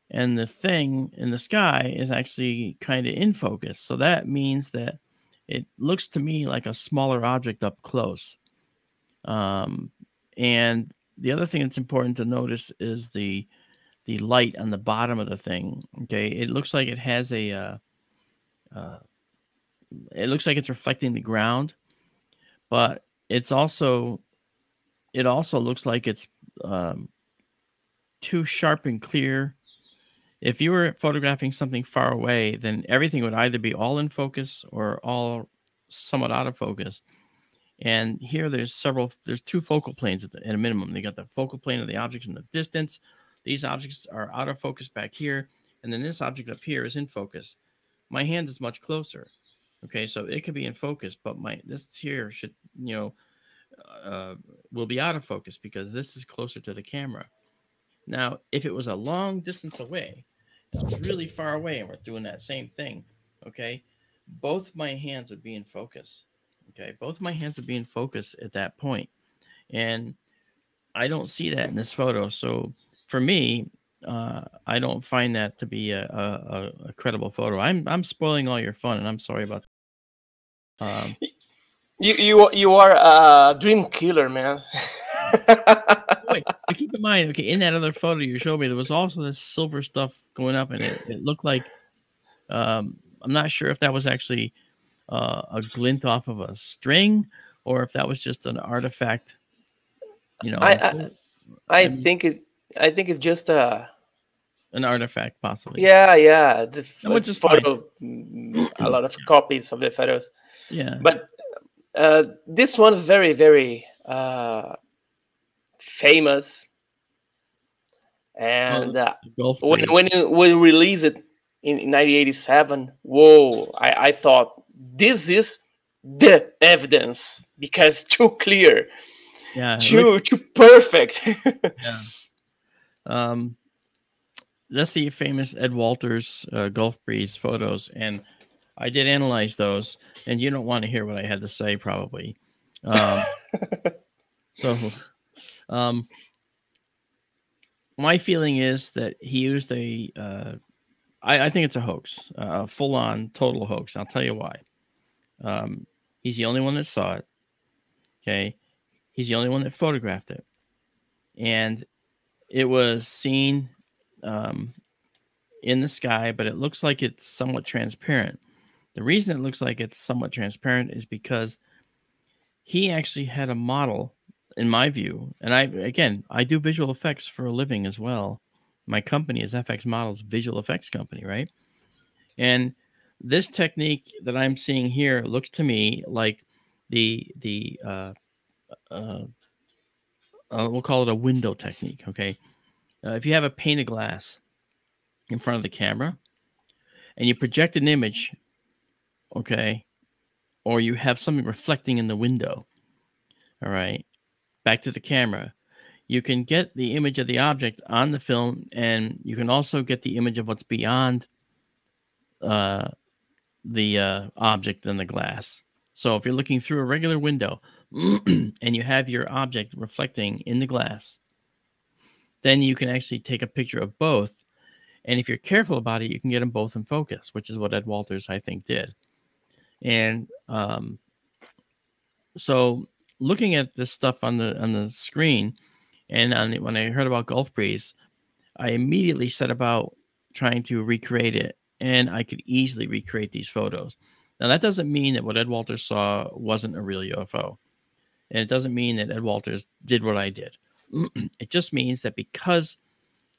And the thing in the sky is actually kind of in focus. So that means that it looks to me like a smaller object up close. And the other thing that's important to notice is the light on the bottom of the thing. Okay, it looks like it has a it looks like it's reflecting the ground, but it also looks like it's too sharp and clear. If you were photographing something far away, then everything would either be all in focus or all somewhat out of focus. And here there's two focal planes at a minimum. They got the focal plane of the objects in the distance. These objects are out of focus back here. And then this object up here is in focus. My hand is much closer. Okay, so it could be in focus, but this here should, will be out of focus because this is closer to the camera. Now, if it was a long distance away, it was really far away and we're doing that same thing, okay, both my hands would be in focus. Okay, both my hands would be in focus at that point. And I don't see that in this photo. So for me, I don't find that to be a credible photo. I'm spoiling all your fun, and I'm sorry about that. You are a dream killer, man. Wait, but keep in mind, okay, in that other photo you showed me, there was also this silver stuff going up, and it looked like I'm not sure if that was actually a glint off of a string or if that was just an artifact. I think it's just an artifact, possibly. Yeah. Which is photo, a lot of copies of the photos. Yeah, but this one is very, very famous, and when we released it in 1987, whoa! I thought this is the evidence because too clear, too perfect. Yeah. That's the famous Ed Walters Gulf Breeze photos, and I did analyze those, and you don't want to hear what I had to say, probably. My feeling is that he used I think it's a hoax, a full-on total hoax. I'll tell you why. He's the only one that saw it. Okay. He's the only one that photographed it. And it was seen in the sky, but it looks like it's somewhat transparent. The reason it looks like it's somewhat transparent is because he actually had a model, in my view, and I do visual effects for a living as well. My company is FX Models Visual Effects Company, right? And this technique that I'm seeing here looks to me like we'll call it a window technique, okay? If you have a pane of glass in front of the camera and you project an image, okay, or you have something reflecting in the window, all right, back to the camera, you can get the image of the object on the film, and you can also get the image of what's beyond the object in the glass. So if you're looking through a regular window and you have your object reflecting in the glass, then you can actually take a picture of both. And if you're careful about it, you can get them both in focus, which is what Ed Walters, I think, did. And so looking at this stuff on the screen, and when I heard about Gulf Breeze, I immediately set about trying to recreate it, and I could easily recreate these photos. Now, that doesn't mean that what Ed Walters saw wasn't a real UFO, and it doesn't mean that Ed Walters did what I did. It just means that because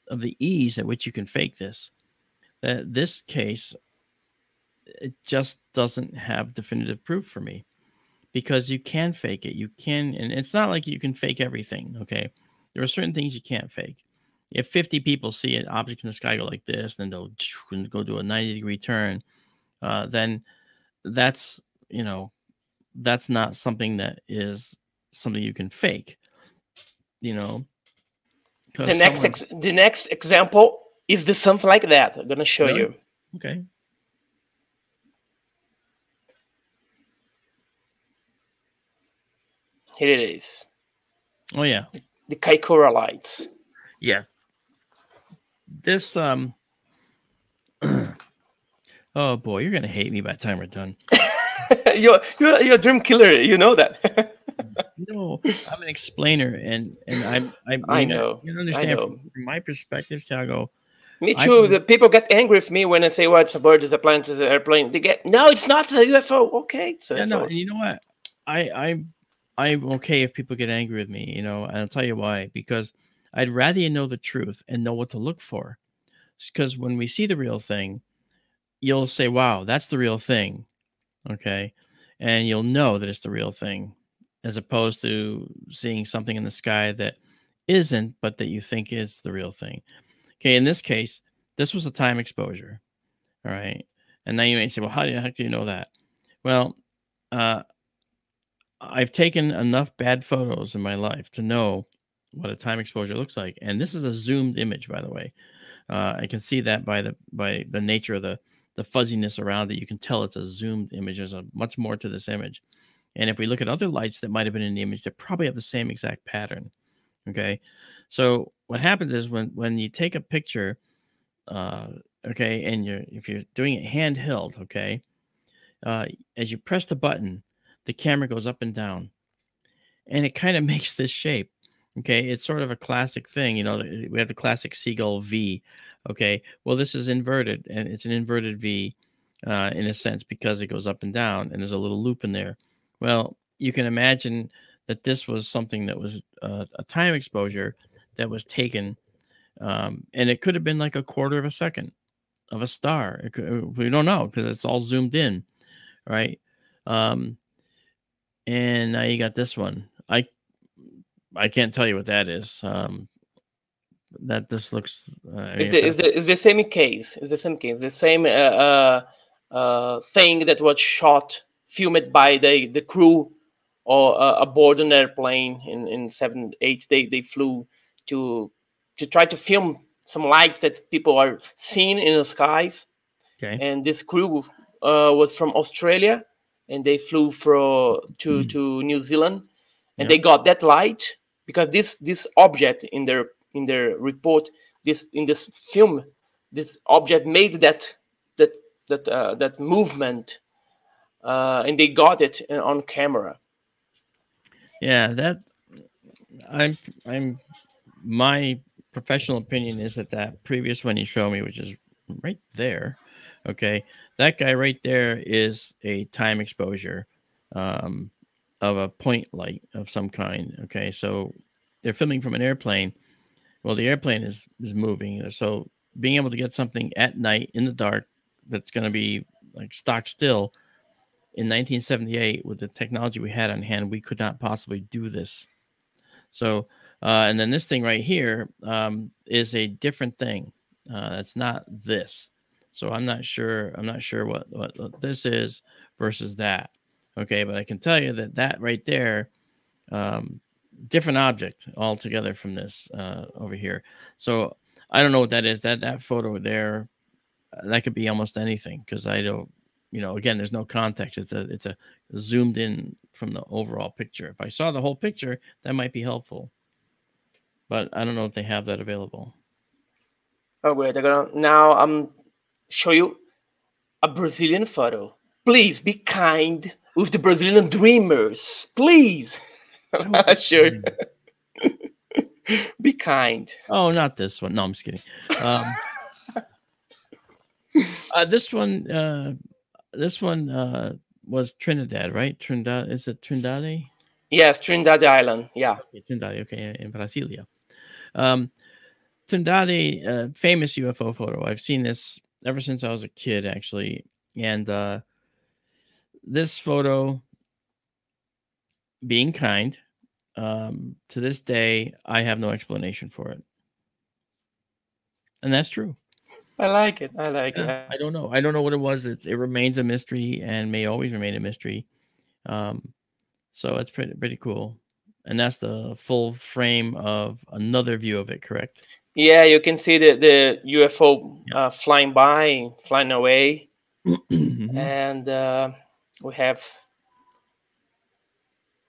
of the ease at which you can fake this, that this case, it just doesn't have definitive proof for me, because you can fake it. You can, and it's not like you can fake everything. Okay. There are certain things you can't fake. If 50 people see an object in the sky go like this, then they'll go do a 90-degree turn. Then that's, that's not something that is something you can fake, The next example is the something like that. I'm gonna show you. Okay. Here it is. Oh yeah. The Kaikoura lights. Yeah. This oh boy, you're gonna hate me by the time we're done. you're a dream killer, you know that. No, I'm an explainer, and I know. You understand from my perspective, THIAGO. Me too. The people get angry with me when I say, "Well, it's a bird, it's a planet, it's an airplane." They get, "No, it's not a UFO." Okay, so yeah, no, you know what? I'm okay if people get angry with me, and I'll tell you why. Because I'd rather you know the truth and know what to look for. Because when we see the real thing, you'll say, "Wow, that's the real thing," okay, and you'll know that it's the real thing, as opposed to seeing something in the sky that isn't, but that you think is the real thing. Okay, in this case, this was a time exposure. All right. And now you may say, well, how the heck do you know that? Well, I've taken enough bad photos in my life to know what a time exposure looks like. And this is a zoomed image, by the way. I can see that by the nature of the fuzziness around it. You can tell it's a zoomed image. There's much more to this image. And if we look at other lights that might have been in the image, they probably have the same exact pattern. Okay. So what happens is when you take a picture, okay, and if you're doing it handheld, okay, as you press the button, the camera goes up and down, and it kind of makes this shape. Okay, it's sort of a classic thing, we have the classic seagull V. Okay, well, this is inverted, and it's an inverted V in a sense, because it goes up and down, and there's a little loop in there. Well, you can imagine that this was something that was a time exposure that was taken, and it could have been like a quarter of a second of a star. We don't know, because it's all zoomed in, right? And now you got this one. I can't tell you what that is. That this looks. It's the same case. It's the same case. The same thing that was filmed by the crew or aboard an airplane in 7-8. They flew to try to film some lights that people are seeing in the skies. Okay. And this crew was from Australia, and they flew to New Zealand, and they got that light because this object in their report, in this film, this object made that movement, and they got it on camera. Yeah, that my professional opinion is that previous one you showed me, which is right there, okay, that guy right there is a time exposure of a point light of some kind. Okay, so they're filming from an airplane. Well, the airplane is moving, so being able to get something at night in the dark that's going to be like stock still in 1978 with the technology we had on hand, we could not possibly do this. So and then this thing right here is a different thing. That's not this. So I'm not sure what this is versus that. Okay, but I can tell you that right there, different object altogether from this over here. So I don't know what that is. That photo there, that could be almost anything, because I don't, again, there's no context. It's a zoomed in from the overall picture. If I saw the whole picture, that might be helpful, but I don't know if they have that available. Oh wait, now I'm show you a Brazilian photo. Please be kind with the Brazilian dreamers, please. Sure. Be kind. Oh, not this one. No, I'm just kidding. This one was Trinidad, right? Trinidad, is it Trinidad? Yes, Trinidad Island. Yeah. Okay, Trindade, okay, in Brasilia. Trindade, famous UFO photo. I've seen this ever since I was a kid, actually. And this photo, being kind, to this day, I have no explanation for it. And that's true. I like it. I like Yeah, it. I don't know. I don't know what it was. It remains a mystery and may always remain a mystery. So it's pretty cool. And that's the full frame of another view of it, correct? Yeah, you can see the UFO Yeah. flying by, flying away, Mhm. and we have.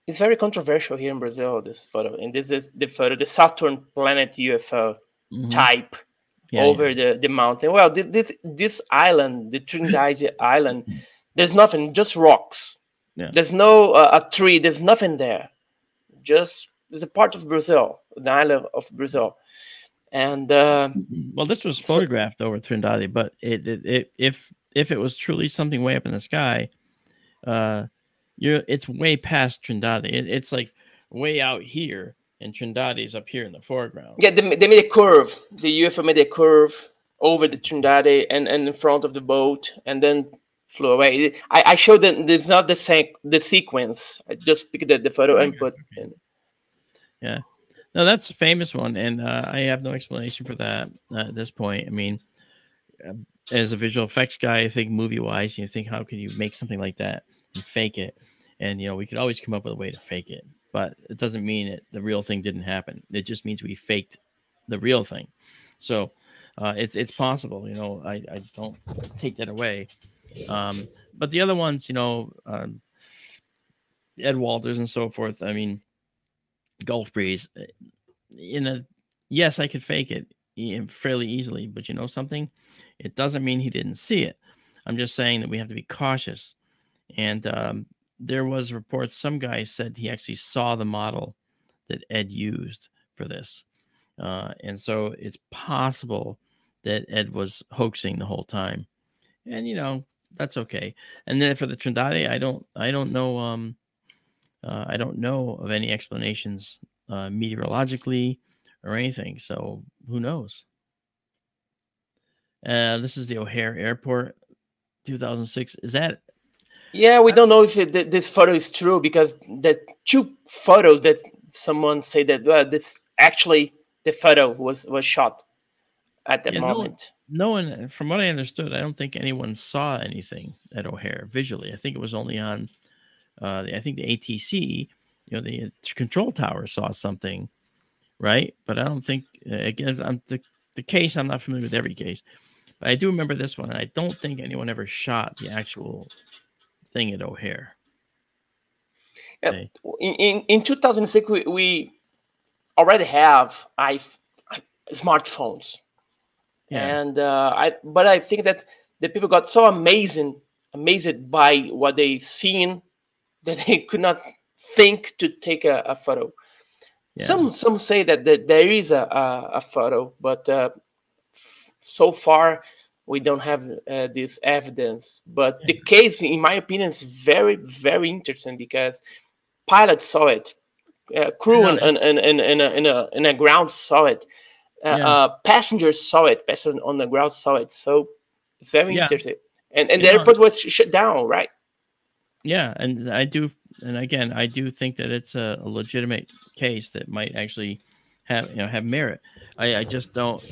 It's very controversial here in Brazil. This photo, and this is the photo, the Saturn planet UFO Mhm. type Yeah, over the mountain. Well, this island, the Trinidad Island, there's nothing, just rocks. yeah. There's no a tree. There's nothing there. Just there's a part of Brazil, the island of Brazil, and Well, this was photographed over Trindade, but if it was truly something way up in the sky, it's way past Trindade. It's like way out here, and Trindade is up here in the foreground. yeah, they made a curve. The UFO made a curve over the Trinidad and in front of the boat, and then flew away. I showed that it's not the sequence. I just picked the photo and put in. Yeah. No, that's a famous one, and I have no explanation for that at this point. I mean, as a visual effects guy, I think movie-wise, you think, how can you make something like that and fake it? And, we could always come up with a way to fake it, but it doesn't mean the real thing didn't happen. It just means we faked the real thing. So it's possible, I don't take that away. But the other ones, Ed Walters and so forth, I mean, Gulf Breeze, yes, I could fake it fairly easily, but you know something? It doesn't mean he didn't see it. I'm just saying that we have to be cautious. And there was reports, some guy said he actually saw the model that Ed used for this. And so it's possible that Ed was hoaxing the whole time. And that's okay. And then for the Trindade, I don't know I don't know of any explanations meteorologically or anything. So who knows? This is the O'Hare Airport, 2006. Is that? Yeah, we don't know if this photo is true because the two photos that someone say that this actually the photo was shot at that moment. No one, from what I understood, I don't think anyone saw anything at O'Hare visually. I think it was only on, I think the ATC, the control tower saw something, right? But I don't think, again, the case, I'm not familiar with every case, but I do remember this one. And I don't think anyone ever shot the actual thing at O'Hare. Yeah. Okay. In 2006, we already have smartphones. Yeah. And but I think that the people got so amazed by what they seen that they could not think to take a photo. Yeah. Some say that there is a photo, but so far we don't have this evidence. But the case, in my opinion, is very, very interesting because pilots saw it, crew in a ground saw it. Passengers saw it. Passengers on the ground saw it. So it's very interesting. And the airport was shut down, right? Yeah, and I do think that it's a legitimate case that might actually have merit. I just don't.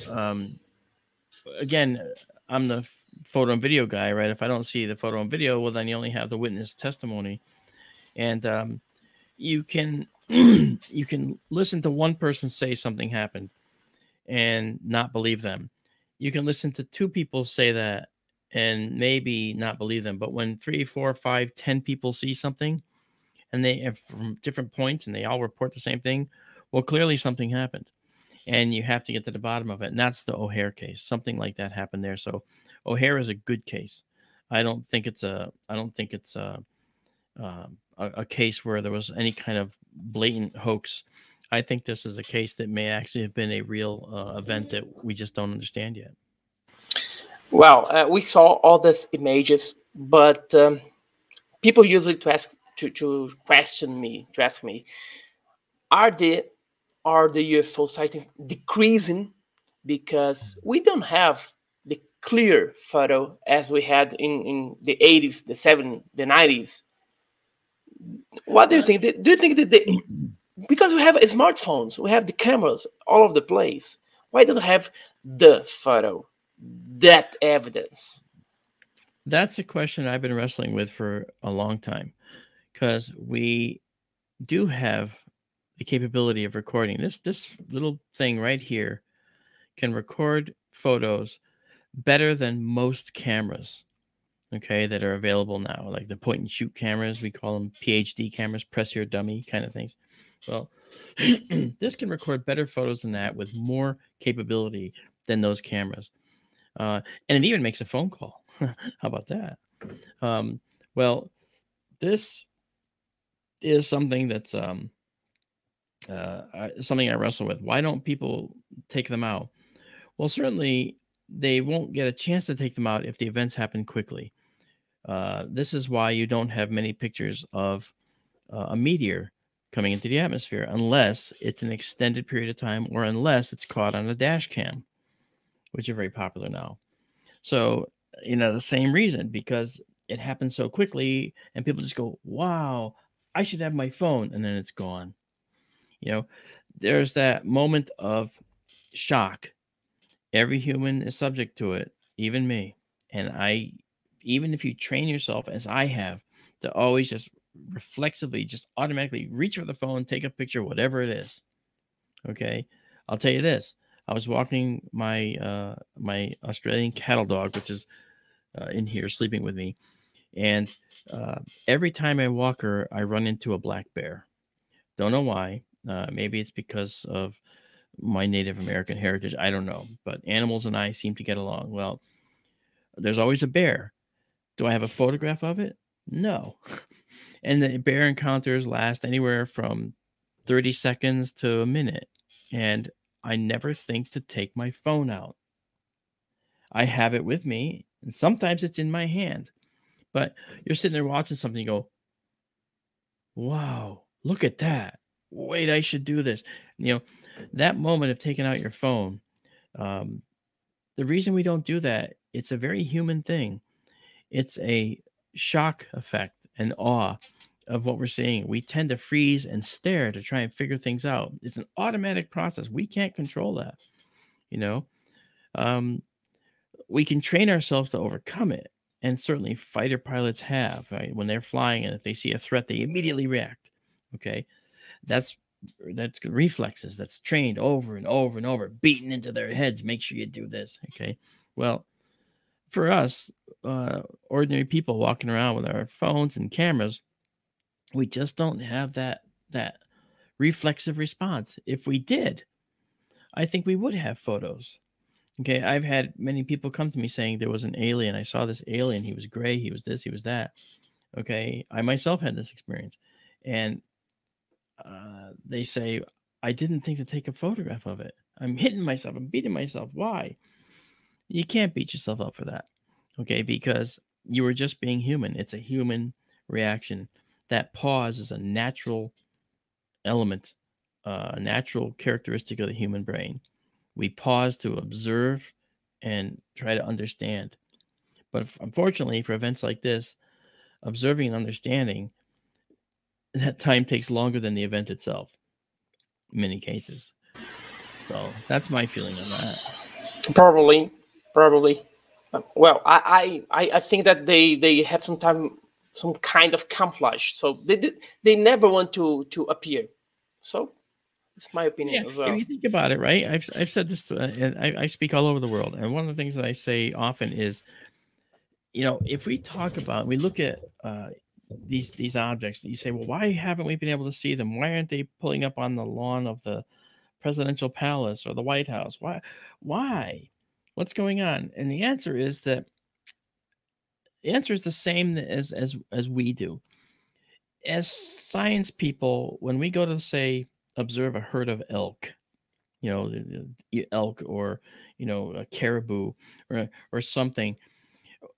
Again, I'm the photo and video guy, right? If I don't see the photo and video, well, then you only have the witness testimony, and you can you can listen to one person say something happened and not believe them. You can listen to two people say that and maybe not believe them. But when 3, 4, 5, 10 people see something and they have from different points and they all report the same thing, well, clearly something happened and you have to get to the bottom of it. And that's the O'Hare case. Something like that happened there. So O'Hare is a good case. I don't think it's a case where there was any kind of blatant hoax. I think this is a case that may actually have been a real event that we just don't understand yet. Well, we saw all these images, but people usually to ask to question me, to ask me, are the UFO sightings decreasing because we don't have the clear photo as we had in the 80s, the 70s, the 90s? What do you think? Do you think that because we have smartphones, we have the cameras all over the place, why don't we have the photo, that evidence? That's a question I've been wrestling with for a long time, because we do have the capability of recording. This little thing right here can record photos better than most cameras, okay, that are available now, like the point and shoot cameras. We call them PhD cameras, press here dummy kind of things. Well, this can record better photos than that with more capability than those cameras. And it even makes a phone call. How about that? Well, this is something that's something I wrestle with. Why don't people take them out? Well, certainly they won't get a chance to take them out if the events happen quickly. This is why you don't have many pictures of a meteor coming into the atmosphere unless it's an extended period of time, or unless it's caught on a dash cam, which are very popular now. So, the same reason, because it happens so quickly and people just go, wow, I should have my phone, and then it's gone. There's that moment of shock. Every human is subject to it, even me. And even if you train yourself, as I have, to always just reflexively, just automatically reach for the phone, take a picture, whatever it is. Okay. I'll tell you this. I was walking my my Australian cattle dog, which is in here sleeping with me. And every time I walk her, I run into a black bear. Don't know why. Maybe it's because of my Native American heritage. I don't know. But animals and I seem to get along. Well, there's always a bear. Do I have a photograph of it? No. And the bear encounters last anywhere from 30 seconds to a minute. And I never think to take my phone out. I have it with me, and sometimes it's in my hand. But you're sitting there watching something, you go, wow, look at that. Wait, I should do this. That moment of taking out your phone, the reason we don't do that, it's a very human thing. It's a shock effect and awe of what we're seeing. We tend to freeze and stare to try and figure things out. It's an automatic process. We can't control that. We can train ourselves to overcome it. And certainly fighter pilots have, right? When they're flying and if they see a threat, they immediately react. Okay. That's reflexes. That's trained over and over and over, beaten into their heads. Make sure you do this. Okay. Well, for us, ordinary people walking around with our phones and cameras, we just don't have that reflexive response. If we did, I think we would have photos. Okay, I've had many people come to me saying there was an alien. I saw this alien. He was gray. He was this. He was that. Okay, I myself had this experience. And they say, I didn't think to take a photograph of it. I'm hitting myself. I'm beating myself. Why? You can't beat yourself up for that. Okay, because you were just being human. It's a human reaction. That pause is a natural element, a natural characteristic of the human brain. We pause to observe and try to understand. But unfortunately, for events like this, observing and understanding, that time takes longer than the event itself, in many cases. So that's my feeling on that. Probably. Well, I think that they have some kind of camouflage, so they never want to appear. So it's my opinion as well. If you think about it, right? I've said this, and I speak all over the world, and one of the things that I say often is, if we talk about, we look at these objects, you say, well, why haven't we been able to see them? Why aren't they pulling up on the lawn of the presidential palace or the White House? Why? What's going on? And the answer is the same as we do. As science people, when we go to, say, observe a herd of elk, elk or, a caribou or something,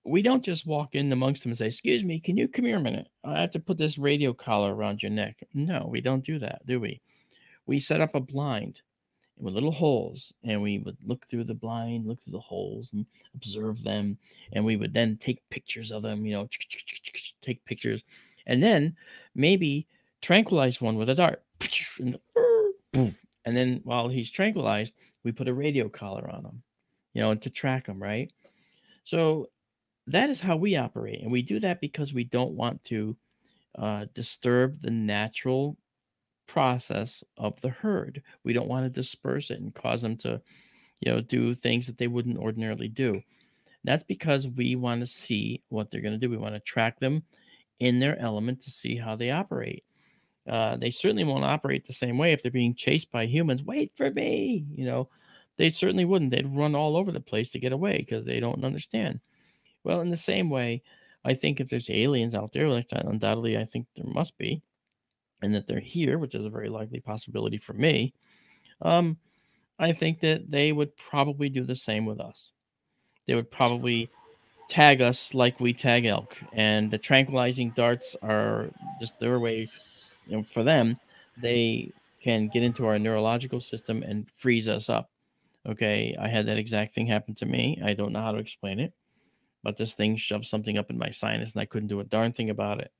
we don't just walk in amongst them and say, "Excuse me, can you come here a minute? I have to put this radio collar around your neck." No, we don't do that, do we? We set up a blind with little holes, and we would look through the blind, look through the holes, and observe them. And we would then take pictures of them, take pictures, and then maybe tranquilize one with a dart. And then while he's tranquilized, we put a radio collar on him, to track him, right? So that is how we operate. And we do that because we don't want to disturb the natural process of the herd. We don't want to disperse it and cause them to, do things that they wouldn't ordinarily do. That's because we want to see what they're going to do. We want to track them in their element to see how they operate. They certainly won't operate the same way if they're being chased by humans. Wait for me, they certainly wouldn't. They'd run all over the place to get away because they don't understand. Well, in the same way, I think if there's aliens out there, like undoubtedly I think there must be, and that they're here, which is a very likely possibility for me, I think that they would probably do the same with us. They would probably tag us like we tag elk, and the tranquilizing darts are just their way. For them, they can get into our neurological system and freeze us up. Okay, I had that exact thing happen to me. I don't know how to explain it, but this thing shoved something up in my sinus, and I couldn't do a darn thing about it.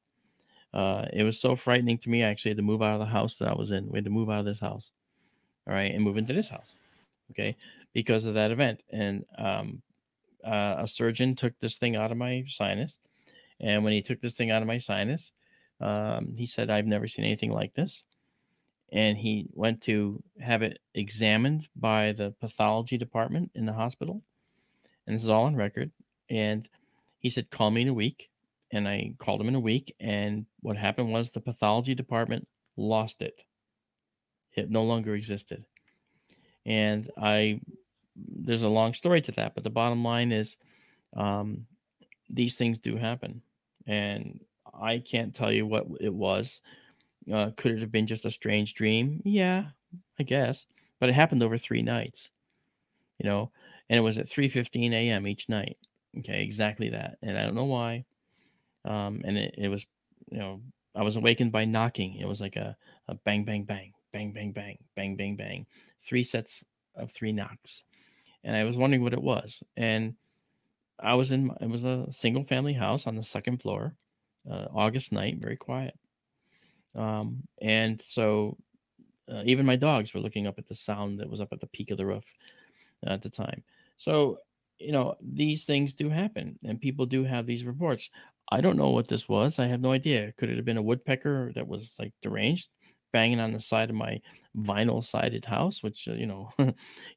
It was so frightening to me. I actually had to move out of the house that I was in. We had to move out of this house, all right, and move into this house, okay, because of that event. And a surgeon took this thing out of my sinus, and when he took this thing out of my sinus, he said, "I've never seen anything like this." And he went to have it examined by the pathology department in the hospital, and this is all on record. And he said, "Call me in a week." And I called him in a week, and what happened was the pathology department lost it. It no longer existed. And there's a long story to that, but the bottom line is these things do happen. And I can't tell you what it was. Could it have been just a strange dream? Yeah, I guess. But it happened over 3 nights, and it was at 3:15 a.m. each night. Okay, exactly that. And I don't know why. And it was, I was awakened by knocking. It was like a bang, bang, bang, bang, bang, bang, bang, bang, bang. 3 sets of 3 knocks. And I was wondering what it was. And it was a single family house on the 2nd floor, August night, very quiet. And so even my dogs were looking up at the sound that was up at the peak of the roof at the time. So, these things do happen, and people do have these reports. I don't know what this was. I have no idea. Could it have been a woodpecker that was like deranged, banging on the side of my vinyl sided house, which,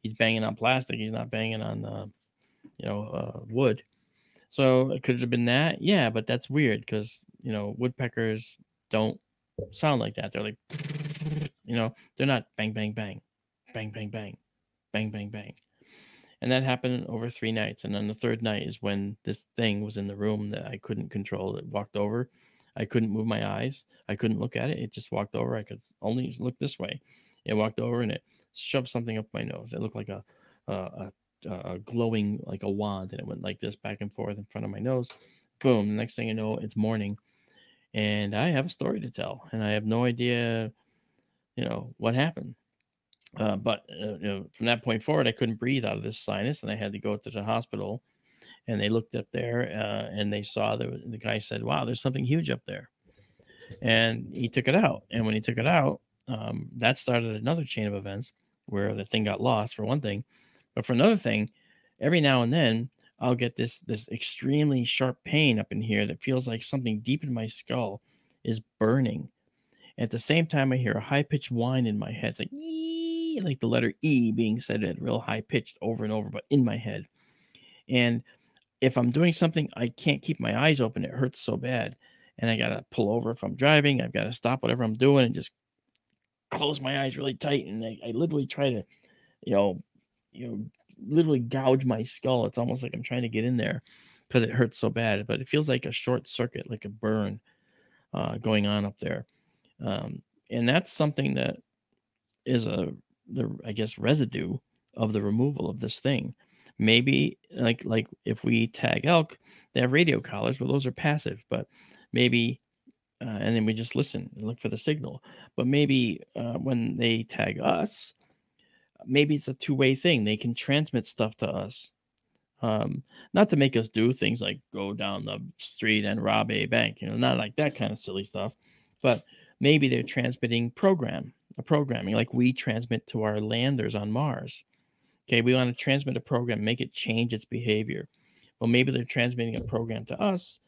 he's banging on plastic. He's not banging on, wood. So could it have been that? Yeah, but that's weird because, woodpeckers don't sound like that. They're like, they're not bang, bang, bang, bang, bang, bang, bang, bang, bang. And that happened over 3 nights. And then the 3rd night is when this thing was in the room that I couldn't control. It walked over. I couldn't move my eyes. I couldn't look at it. It just walked over. I could only look this way. It walked over and it shoved something up my nose. It looked like a glowing, like a wand. And it went like this back and forth in front of my nose. Boom. The next thing you know, it's morning. And I have a story to tell. And I have no idea, what happened. But from that point forward, I couldn't breathe out of this sinus, and I had to go to the hospital. And they looked up there, and they saw the guy said, "Wow, there's something huge up there." And he took it out. And when he took it out, that started another chain of events where the thing got lost, for one thing. But for another thing, every now and then I'll get this extremely sharp pain up in here that feels like something deep in my skull is burning. At the same time, I hear a high-pitched whine in my head. It's like, "ee," like the letter E being said at real high-pitched over and over, but in my head. And if I'm doing something, I can't keep my eyes open. It hurts so bad. And I got to pull over if I'm driving. I've got to stop whatever I'm doing and just close my eyes really tight. And I literally try to, literally gouge my skull. It's almost like I'm trying to get in there because it hurts so bad. But it feels like a short circuit, like a burn going on up there. And that's something that is I guess, residue of the removal of this thing. Maybe like if we tag elk, they have radio collars. Well, those are passive, but maybe and then we just listen and look for the signal. But maybe when they tag us, maybe it's a two-way thing. They can transmit stuff to us. Not to make us do things like go down the street and rob a bank, not like that kind of silly stuff, but maybe they're transmitting programming like we transmit to our landers on Mars. Okay, we want to transmit a program, make it change its behavior. Well, maybe they're transmitting a program to us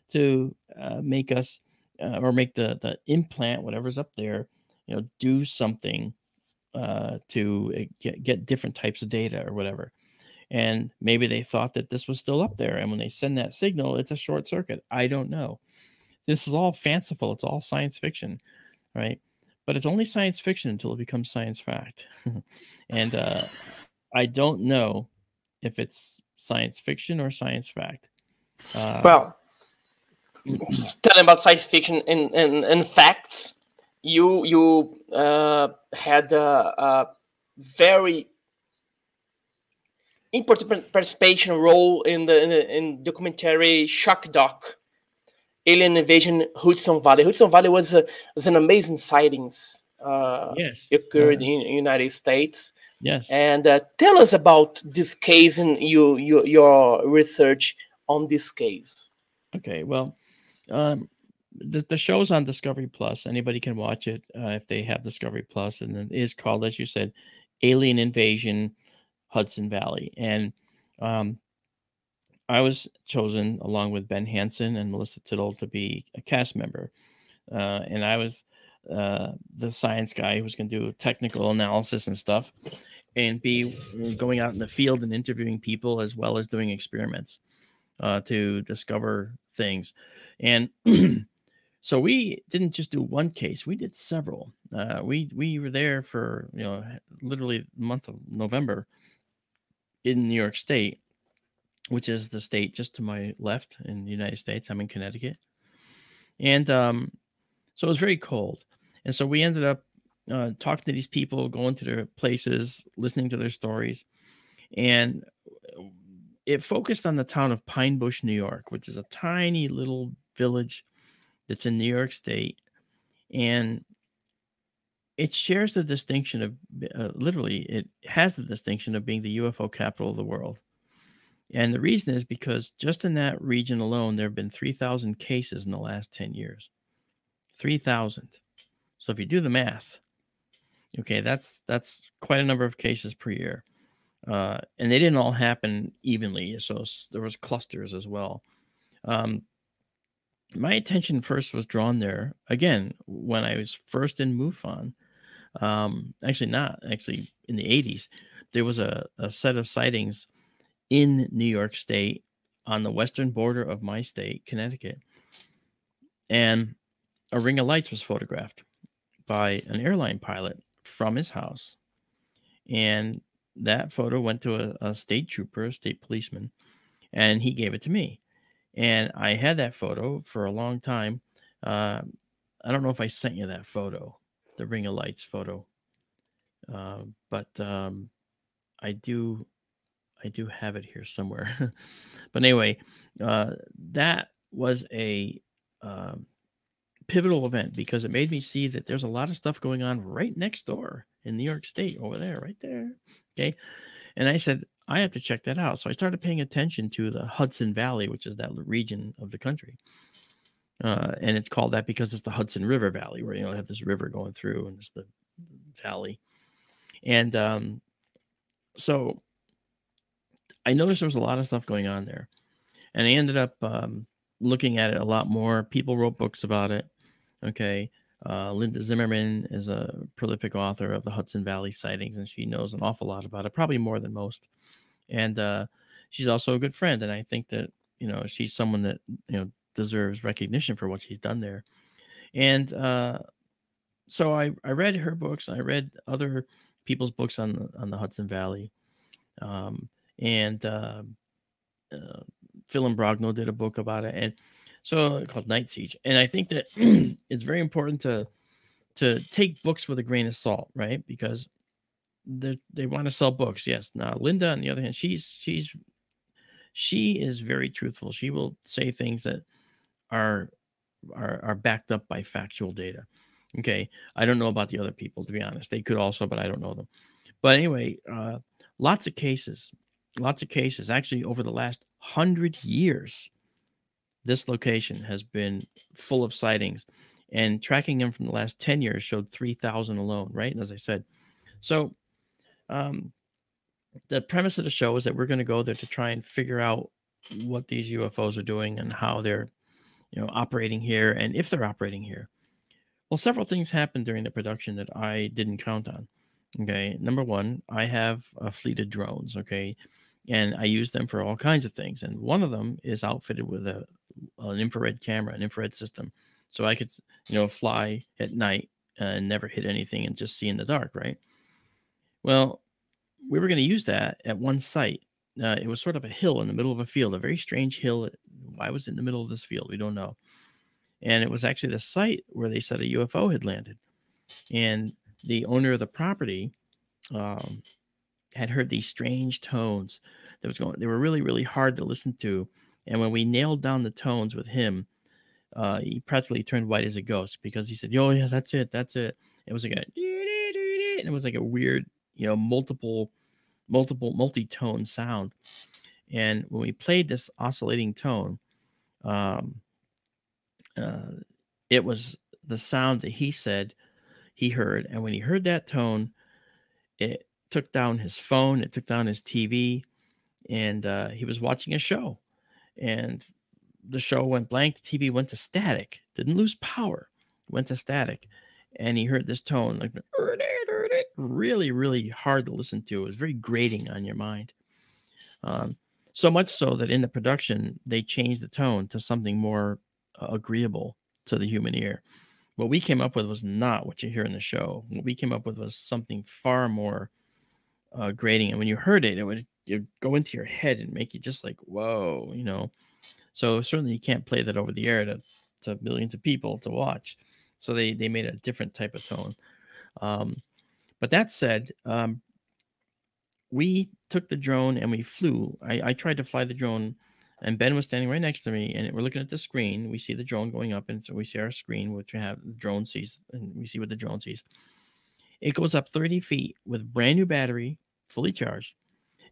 to make us or make the implant, whatever's up there, do something to get different types of data or whatever. And maybe they thought that this was still up there. And when they send that signal, it's a short circuit. I don't know. This is all fanciful. It's all science fiction, right? But it's only science fiction until it becomes science fact. And I don't know if it's science fiction or science fact. Well, telling about science fiction and facts, you had a very important participation role in the documentary Shock Doc, Alien Invasion Hudson Valley. Hudson Valley was an amazing sightings. Yes, occurred in the United States. Yes, and tell us about this case and your research on this case. Okay, well, the show's on Discovery Plus. Anybody can watch it if they have Discovery Plus, and it is called, as you said, Alien Invasion Hudson Valley. And I was chosen along with Ben Hansen and Melissa Tittle to be a cast member, and I was the science guy who was going to do technical analysis and stuff, and be going out in the field and interviewing people as well as doing experiments to discover things. And so we didn't just do one case; we did several. We were there for literally the month of November in New York State, which is the state just to my left in the United States. I'm in Connecticut, and so it was very cold. And so we ended up talking to these people, going to their places, listening to their stories. And it focused on the town of Pine Bush, New York, which is a tiny little village that's in New York State. And it shares the distinction of, literally, it has the distinction of being the UFO capital of the world. And the reason is because just in that region alone, there have been 3,000 cases in the last 10 years. 3,000. So if you do the math, okay, that's quite a number of cases per year. And they didn't all happen evenly. So there was clusters as well. My attention first was drawn there, again, when I was first in MUFON. Actually in the 80s, there was a set of sightings in New York State on the western border of my state, Connecticut. And a ring of lights was photographed by an airline pilot from his house. And that photo went to a state trooper, a state policeman, and he gave it to me. And I had that photo for a long time. I don't know if I sent you that photo, the ring of lights photo. But I do have it here somewhere. But anyway, that was a pivotal event because it made me see that there's a lot of stuff going on right next door in New York State, over there, right there. Okay. And I said, I have to check that out. So I started paying attention to the Hudson Valley, which is that region of the country. And it's called that because it's the Hudson River Valley, where you have this river going through, and it's the valley. And so I noticed there was a lot of stuff going on there, and I ended up looking at it a lot more. People wrote books about it. Okay. Linda Zimmerman is a prolific author of the Hudson Valley sightings, and she knows an awful lot about it, probably more than most. And she's also a good friend. And I think that, she's someone that, deserves recognition for what she's done there. And so I read her books. I read other people's books on the Hudson Valley. And Phil Imbrogno did a book about it, and so called Night Siege. And I think that it's very important to take books with a grain of salt, right? Because they want to sell books. Yes. Now, Linda, on the other hand, she is very truthful. She will say things that are backed up by factual data. Okay. I don't know about the other people, to be honest. They could also, but I don't know them. But anyway, lots of cases. Actually, over the last 100 years, this location has been full of sightings, and tracking them from the last 10 years showed 3,000 alone, right? And as I said, so the premise of the show is that we're going to go there to try and figure out what these UFOs are doing and how they're, operating here, and if they're operating here. Well, several things happened during the production that I didn't count on. Okay. Number one, I have a fleet of drones. Okay. And I use them for all kinds of things. And one of them is outfitted with an infrared camera, an infrared system. So I could, fly at night and never hit anything and just see in the dark. Right. Well, we were going to use that at one site. It was sort of a hill in the middle of a field, a very strange hill. Why was it in the middle of this field? We don't know. And it was actually the site where they said a UFO had landed. And the owner of the property had heard these strange tones that was going. They were really, really hard to listen to. And when we nailed down the tones with him, he practically turned white as a ghost, because he said, "Oh yeah, that's it. It was like and it was like a weird, multi-tone sound. And when we played this oscillating tone, it was the sound that he said he heard. And when he heard that tone, it took down his phone, it took down his TV, and he was watching a show, and the show went blank. The TV went to static, didn't lose power, went to static. And he heard this tone, like really, really hard to listen to. It was very grating on your mind. So much so that in the production, they changed the tone to something more agreeable to the human ear. What we came up with was not what you hear in the show. What we came up with was something far more grating. And when you heard it, it'd go into your head and make you just like, whoa, So certainly you can't play that over the air to millions of people to watch. So they made a different type of tone. But that said, we took the drone and we flew. I tried to fly the drone, and Ben was standing right next to me, and we're looking at the screen. We see the drone going up, and so we see our screen, which we have the drone sees, and we see what the drone sees. It goes up 30 feet with brand new battery, fully charged.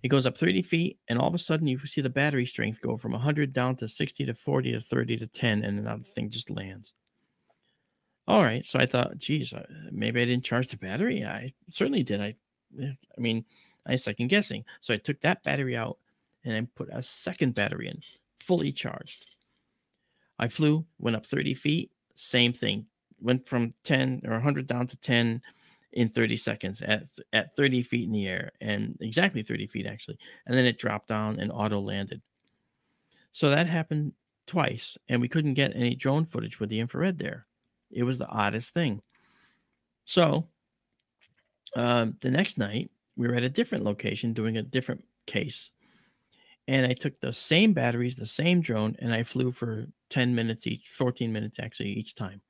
It goes up 30 feet, and all of a sudden you see the battery strength go from 100 down to 60 to 40 to 30 to 10, and then the thing just lands. All right, so I thought, geez, maybe I didn't charge the battery. I certainly did. I was second guessing. So I took that battery out and then put a second battery in, fully charged. I flew, went up 30 feet, same thing. Went from 10 or 100 down to 10 in 30 seconds at 30 feet in the air, and exactly 30 feet actually. And then it dropped down and auto landed. So that happened twice, and we couldn't get any drone footage with the infrared there. It was the oddest thing. So the next night, we were at a different location doing a different case. And I took the same batteries, the same drone, and I flew for 10 minutes each, 14 minutes actually each time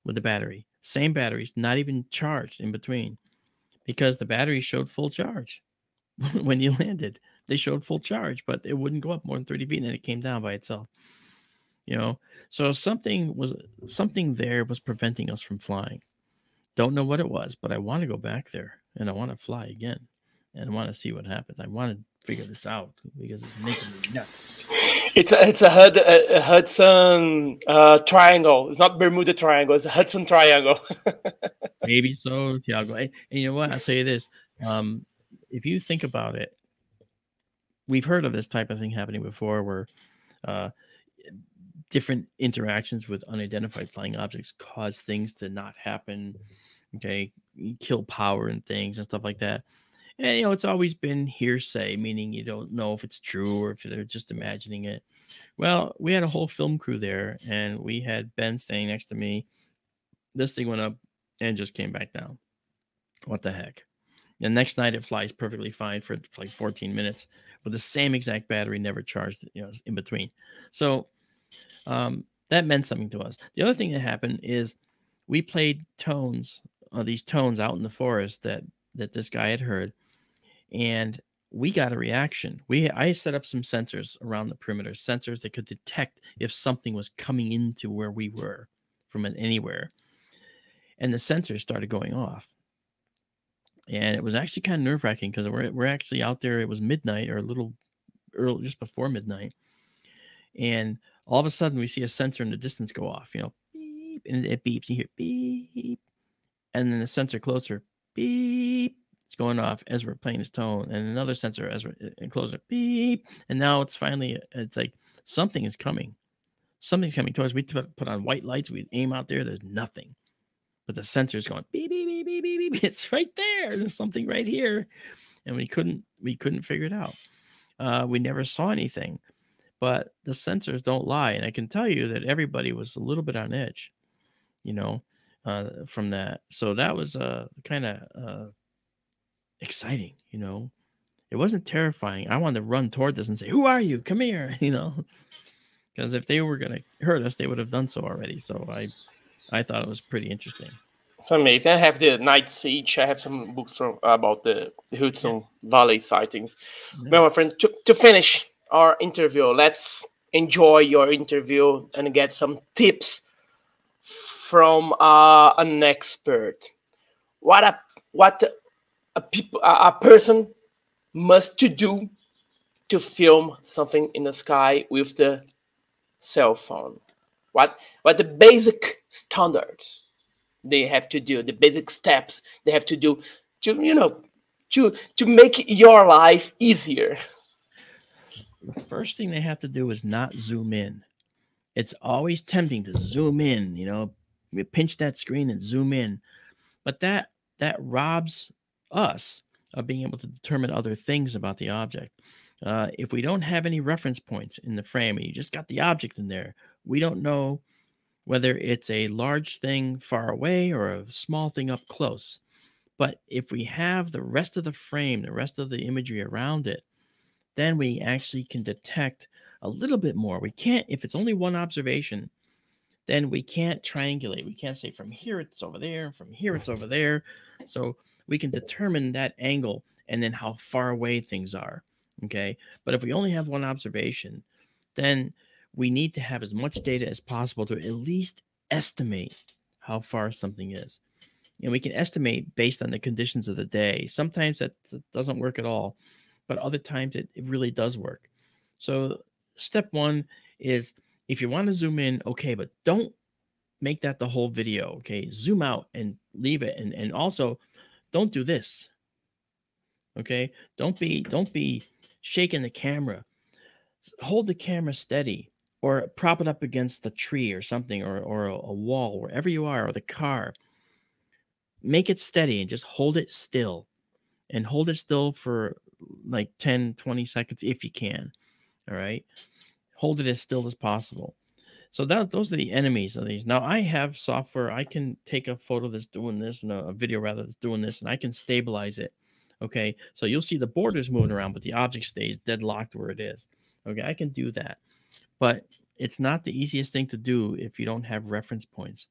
with the battery. Same batteries, not even charged in between, because the battery showed full charge when you landed. They showed full charge, but it wouldn't go up more than 30 feet, and then it came down by itself. So something there was preventing us from flying. Don't know what it was, but I want to go back there, and I want to fly again, and I want to see what happens. I want to figure this out because it's making me nuts. It's a Hudson triangle. It's not Bermuda Triangle. It's a Hudson Triangle. Maybe so, Tiago. And you know what? I'll tell you this. If you think about it, we've heard of this type of thing happening before, where different interactions with unidentified flying objects cause things to not happen. Okay, kill power and things and stuff like that. And it's always been hearsay, meaning you don't know if it's true or if they're just imagining it. Well, we had a whole film crew there, and we had Ben standing next to me. This thing went up and just came back down. What the heck? The next night it flies perfectly fine for like 14 minutes with the same exact battery, never charged, in between. So that meant something to us. The other thing that happened is we played these tones out in the forest that that this guy had heard, and we got a reaction. I set up some sensors around the perimeter, sensors that could detect if something was coming into where we were from anywhere. And the sensors started going off. And it was actually kind of nerve-wracking because we're actually out there. It was midnight or a little early, just before midnight. And all of a sudden we see a sensor in the distance go off, beep, and it beeps. You hear beep. And then the sensor closer, beep. It's going off as we're playing this tone, and another sensor as we're closer, beep. And now it's like something is coming. Something's coming towards us. We put on white lights. We aim out there. There's nothing, but the sensor's going beep, beep, beep, beep, beep, beep. It's right there. There's something right here, and we couldn't figure it out. We never saw anything, but the sensors don't lie, and I can tell you that everybody was a little bit on edge, from that. So that was kind of exciting. It wasn't terrifying. I wanted to run toward this and say, "Who are you? Come here," because if they were going to hurt us, they would have done so already. So I thought it was pretty interesting. It's amazing. I have the Night Siege. I have some books about the Hudson Valley sightings. Yeah. Well, my friend, to finish our interview, let's enjoy your interview and get some tips from an expert. What a person must to do to film something in the sky with the cell phone. What the basic standards they have to do, the basic steps they have to do to make your life easier. The first thing they have to do is not zoom in. It's always tempting to zoom in, you pinch that screen and zoom in, but that robs us of being able to determine other things about the object. If we don't have any reference points in the frame and you just got the object in there, we don't know whether it's a large thing far away or a small thing up close. But if we have the rest of the frame, the rest of the imagery around it, then we actually can detect a little bit more. We can't, if it's only one observation, then we can't triangulate. We can't say from here it's over there, from here it's over there. So we can determine that angle and then how far away things are. Okay. But if we only have one observation, then we need to have as much data as possible to at least estimate how far something is. And we can estimate based on the conditions of the day. Sometimes that doesn't work at all, but other times it really does work. So step one is, if you want to zoom in, okay, but don't make that the whole video. Okay. Zoom out and leave it. And also don't do this. Okay. Don't be shaking the camera. Hold the camera steady, or prop it up against the tree or something, or a wall, wherever you are, or the car. Make it steady and just hold it still, and hold it still for like 10, 20 seconds if you can. All right. Hold it as still as possible. So those are the enemies of these. Now I have software. I can take a photo that's doing this, and a video rather that's doing this, and I can stabilize it. Okay. So you'll see the borders moving around, but the object stays deadlocked where it is. Okay. I can do that, but it's not the easiest thing to do if you don't have reference points.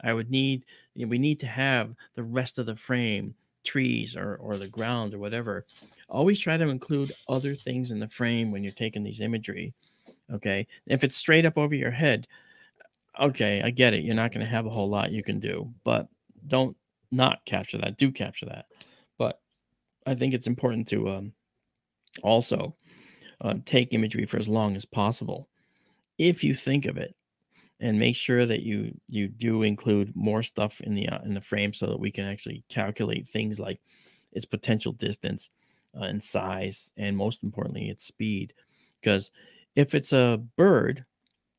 We need to have the rest of the frame, trees or the ground or whatever. Always try to include other things in the frame when you're taking these imagery. Okay. If it's straight up over your head, okay, I get it. You're not going to have a whole lot you can do, but don't not capture that. Do capture that. But I think it's important to also take imagery for as long as possible, if you think of it, and make sure that you do include more stuff in the frame so that we can actually calculate things like its potential distance and size, and most importantly, its speed. Because if it's a bird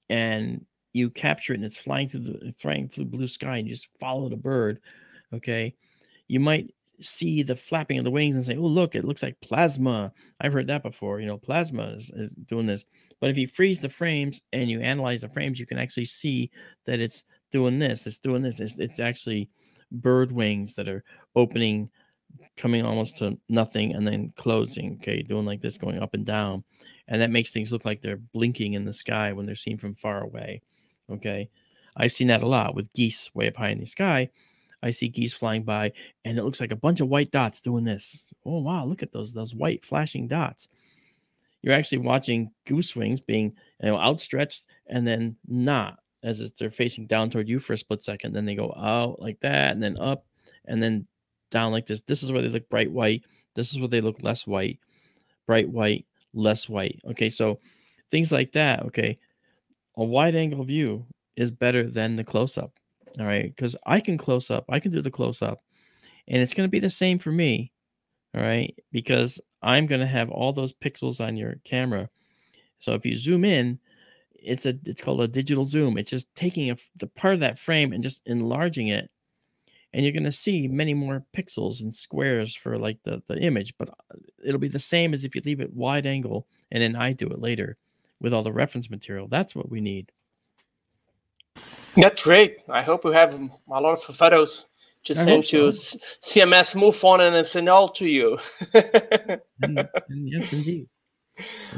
and you capture it and it's flying through the blue sky and you just follow the bird, okay, you might see the flapping of the wings and say, oh, look, it looks like plasma. I've heard that before. Plasma is doing this. But if you freeze the frames and you analyze the frames, you can actually see that it's doing this. It's doing this. It's actually bird wings that are opening, coming almost to nothing, and then closing, okay, doing like this, going up and down. And that makes things look like they're blinking in the sky when they're seen from far away, okay? I've seen that a lot with geese way up high in the sky. I see geese flying by, and it looks like a bunch of white dots doing this. Oh, wow, look at those white flashing dots. You're actually watching goose wings being, outstretched and then not, as if they're facing down toward you for a split second. Then they go out like that, and then up, and then down like this. This is where they look bright white. This is where they look less white. Bright white, less white. Okay, so things like that. Okay, a wide angle view is better than the close up. All right, because I can close up, I can do the close up, and it's going to be the same for me. All right, because I'm going to have all those pixels on your camera. So if you zoom in, it's called a digital zoom. It's just taking the part of that frame and just enlarging it, and you're going to see many more pixels and squares for like the image, but it'll be the same as if you leave it wide angle, and then I do it later with all the reference material. That's what we need. That's great. I hope we have a lot of photos to send to CMS MUFON and send all to you. and yes, indeed.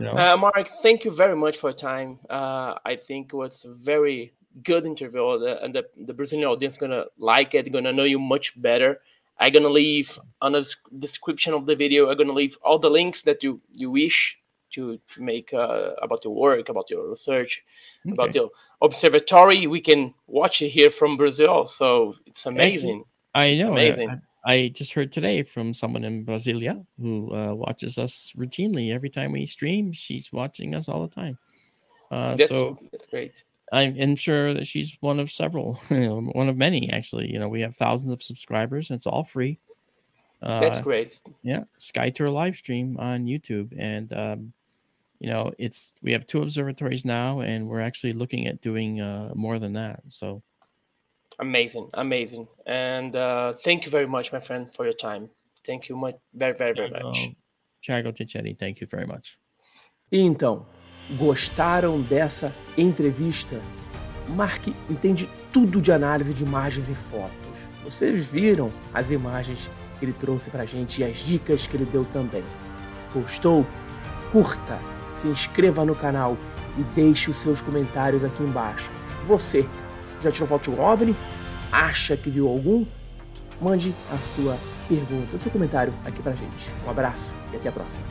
Mark, thank you very much for your time. I think it was a very good interview, and the Brazilian audience is going to like it, going to know you much better. I'm going to leave on the description of the video, I'm going to leave all the links that you wish to make about your work, about your research, about your observatory. We can watch it here from Brazil, so it's amazing. I know. It's amazing. I just heard today from someone in Brasilia who watches us routinely every time we stream. She's watching us all the time. That's great. I'm sure that she's one of several, one of many, actually. We have thousands of subscribers, and it's all free. That's great. Yeah, Sky Tour live stream on YouTube, and we have 2 observatories now, and we're actually looking at doing more than that. So amazing, and thank you very much, my friend, for your time. Thank you very, very, very much. Thiago TICCHETTI, thank you very much. Então, gostaram dessa entrevista? Marc entende tudo de análise de imagens e fotos. Vocês viram as imagens que ele trouxe pra gente e as dicas que ele deu também. Gostou? Curta, se inscreva no canal e deixe os seus comentários aqui embaixo. Você já tirou foto de um OVNI? Acha que viu algum? Mande a sua pergunta, o seu comentário aqui pra gente. Um abraço e até a próxima.